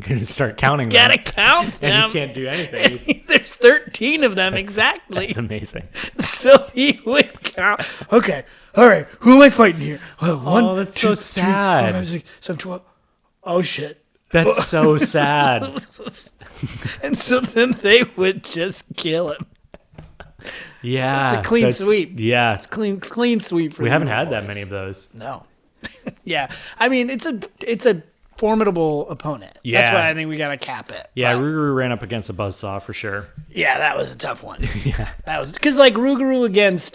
S3: going to start counting them.
S1: Gotta count them.
S3: And he can't do anything.
S1: There's 13 of them, exactly.
S3: That's amazing.
S1: So he would count. Okay, all right, who am I fighting here? Well, one,
S3: that's
S1: two,
S3: so sad.
S1: 3, 4, 5, 6, 7, 12. Oh, shit.
S3: That's so sad.
S1: And so then they would just kill him.
S3: Yeah.
S1: It's a clean sweep.
S3: Yeah.
S1: It's clean sweep.
S3: We haven't had that many of those.
S1: No. Yeah. I mean, it's a formidable opponent.
S3: Yeah.
S1: That's why I think we got to cap it.
S3: Yeah, Rougarou ran up against a buzzsaw for sure.
S1: Yeah, that was a tough one.
S3: Yeah.
S1: That was because Rougarou against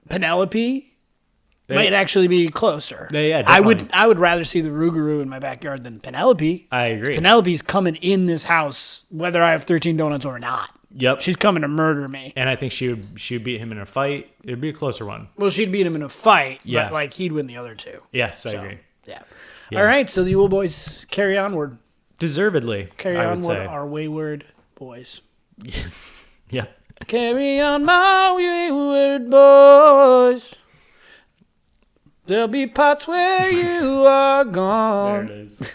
S1: Penelope might actually be closer.
S3: Yeah,
S1: I would rather see the Rougarou in my backyard than Penelope.
S3: I agree.
S1: Penelope's coming in this house whether I have 13 donuts or not.
S3: Yep.
S1: She's coming to murder me.
S3: And I think she would beat him in a fight. It would be a closer one.
S1: Well, she'd beat him in a fight,
S3: yeah.
S1: but he'd win the other two.
S3: Yes, I agree.
S1: Yeah. All right, so the Yule Boys carry onward.
S3: Deservedly,
S1: Carry
S3: I would
S1: onward,
S3: say.
S1: our wayward boys.
S3: Yep.
S1: Carry on, my wayward boys. There'll be parts where you are gone.
S3: There it is.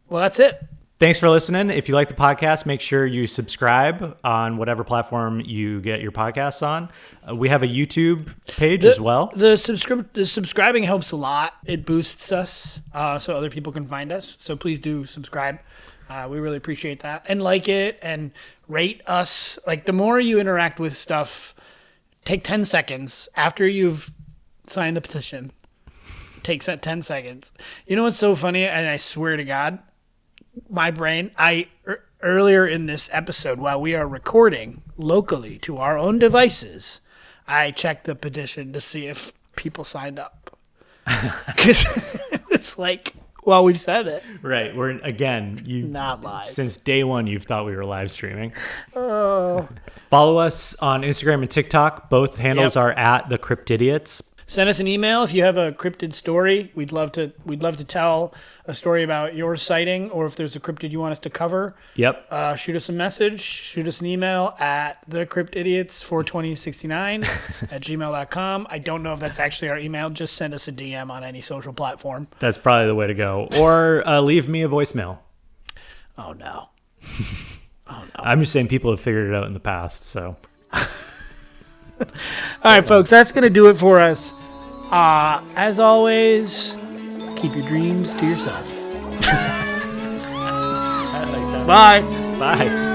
S1: Well, that's it.
S3: Thanks for listening. If you like the podcast, make sure you subscribe on whatever platform you get your podcasts on. We have a YouTube page as well.
S1: The subscribing helps a lot. It boosts us so other people can find us. So please do subscribe. We really appreciate that. And like it and rate us. The more you interact with stuff, take 10 seconds after you've signed the petition. takes 10 seconds. You know what's so funny? And I swear to God, my brain, earlier in this episode, while we are recording locally to our own devices, I checked the petition to see if people signed up. Because it's like, well, we've said it.
S3: Right. We're, again,
S1: not live.
S3: Since day one, you've thought we were live streaming. Oh. Follow us on Instagram and TikTok. Both handles are at the Cryptidiots.
S1: Send us an email if you have a cryptid story. We'd love to tell a story about your sighting, or if there's a cryptid you want us to cover.
S3: Yep.
S1: Shoot us a message. Shoot us an email at thecryptidiots42069 at gmail.com. I don't know if that's actually our email. Just send us a DM on any social platform.
S3: That's probably the way to go. Or leave me a voicemail.
S1: Oh, no. Oh, no.
S3: I'm just saying people have figured it out in the past, so...
S1: All right, folks, that's going to do it for us. As always, keep your dreams to yourself.
S3: I like that.
S1: Bye.
S3: Bye.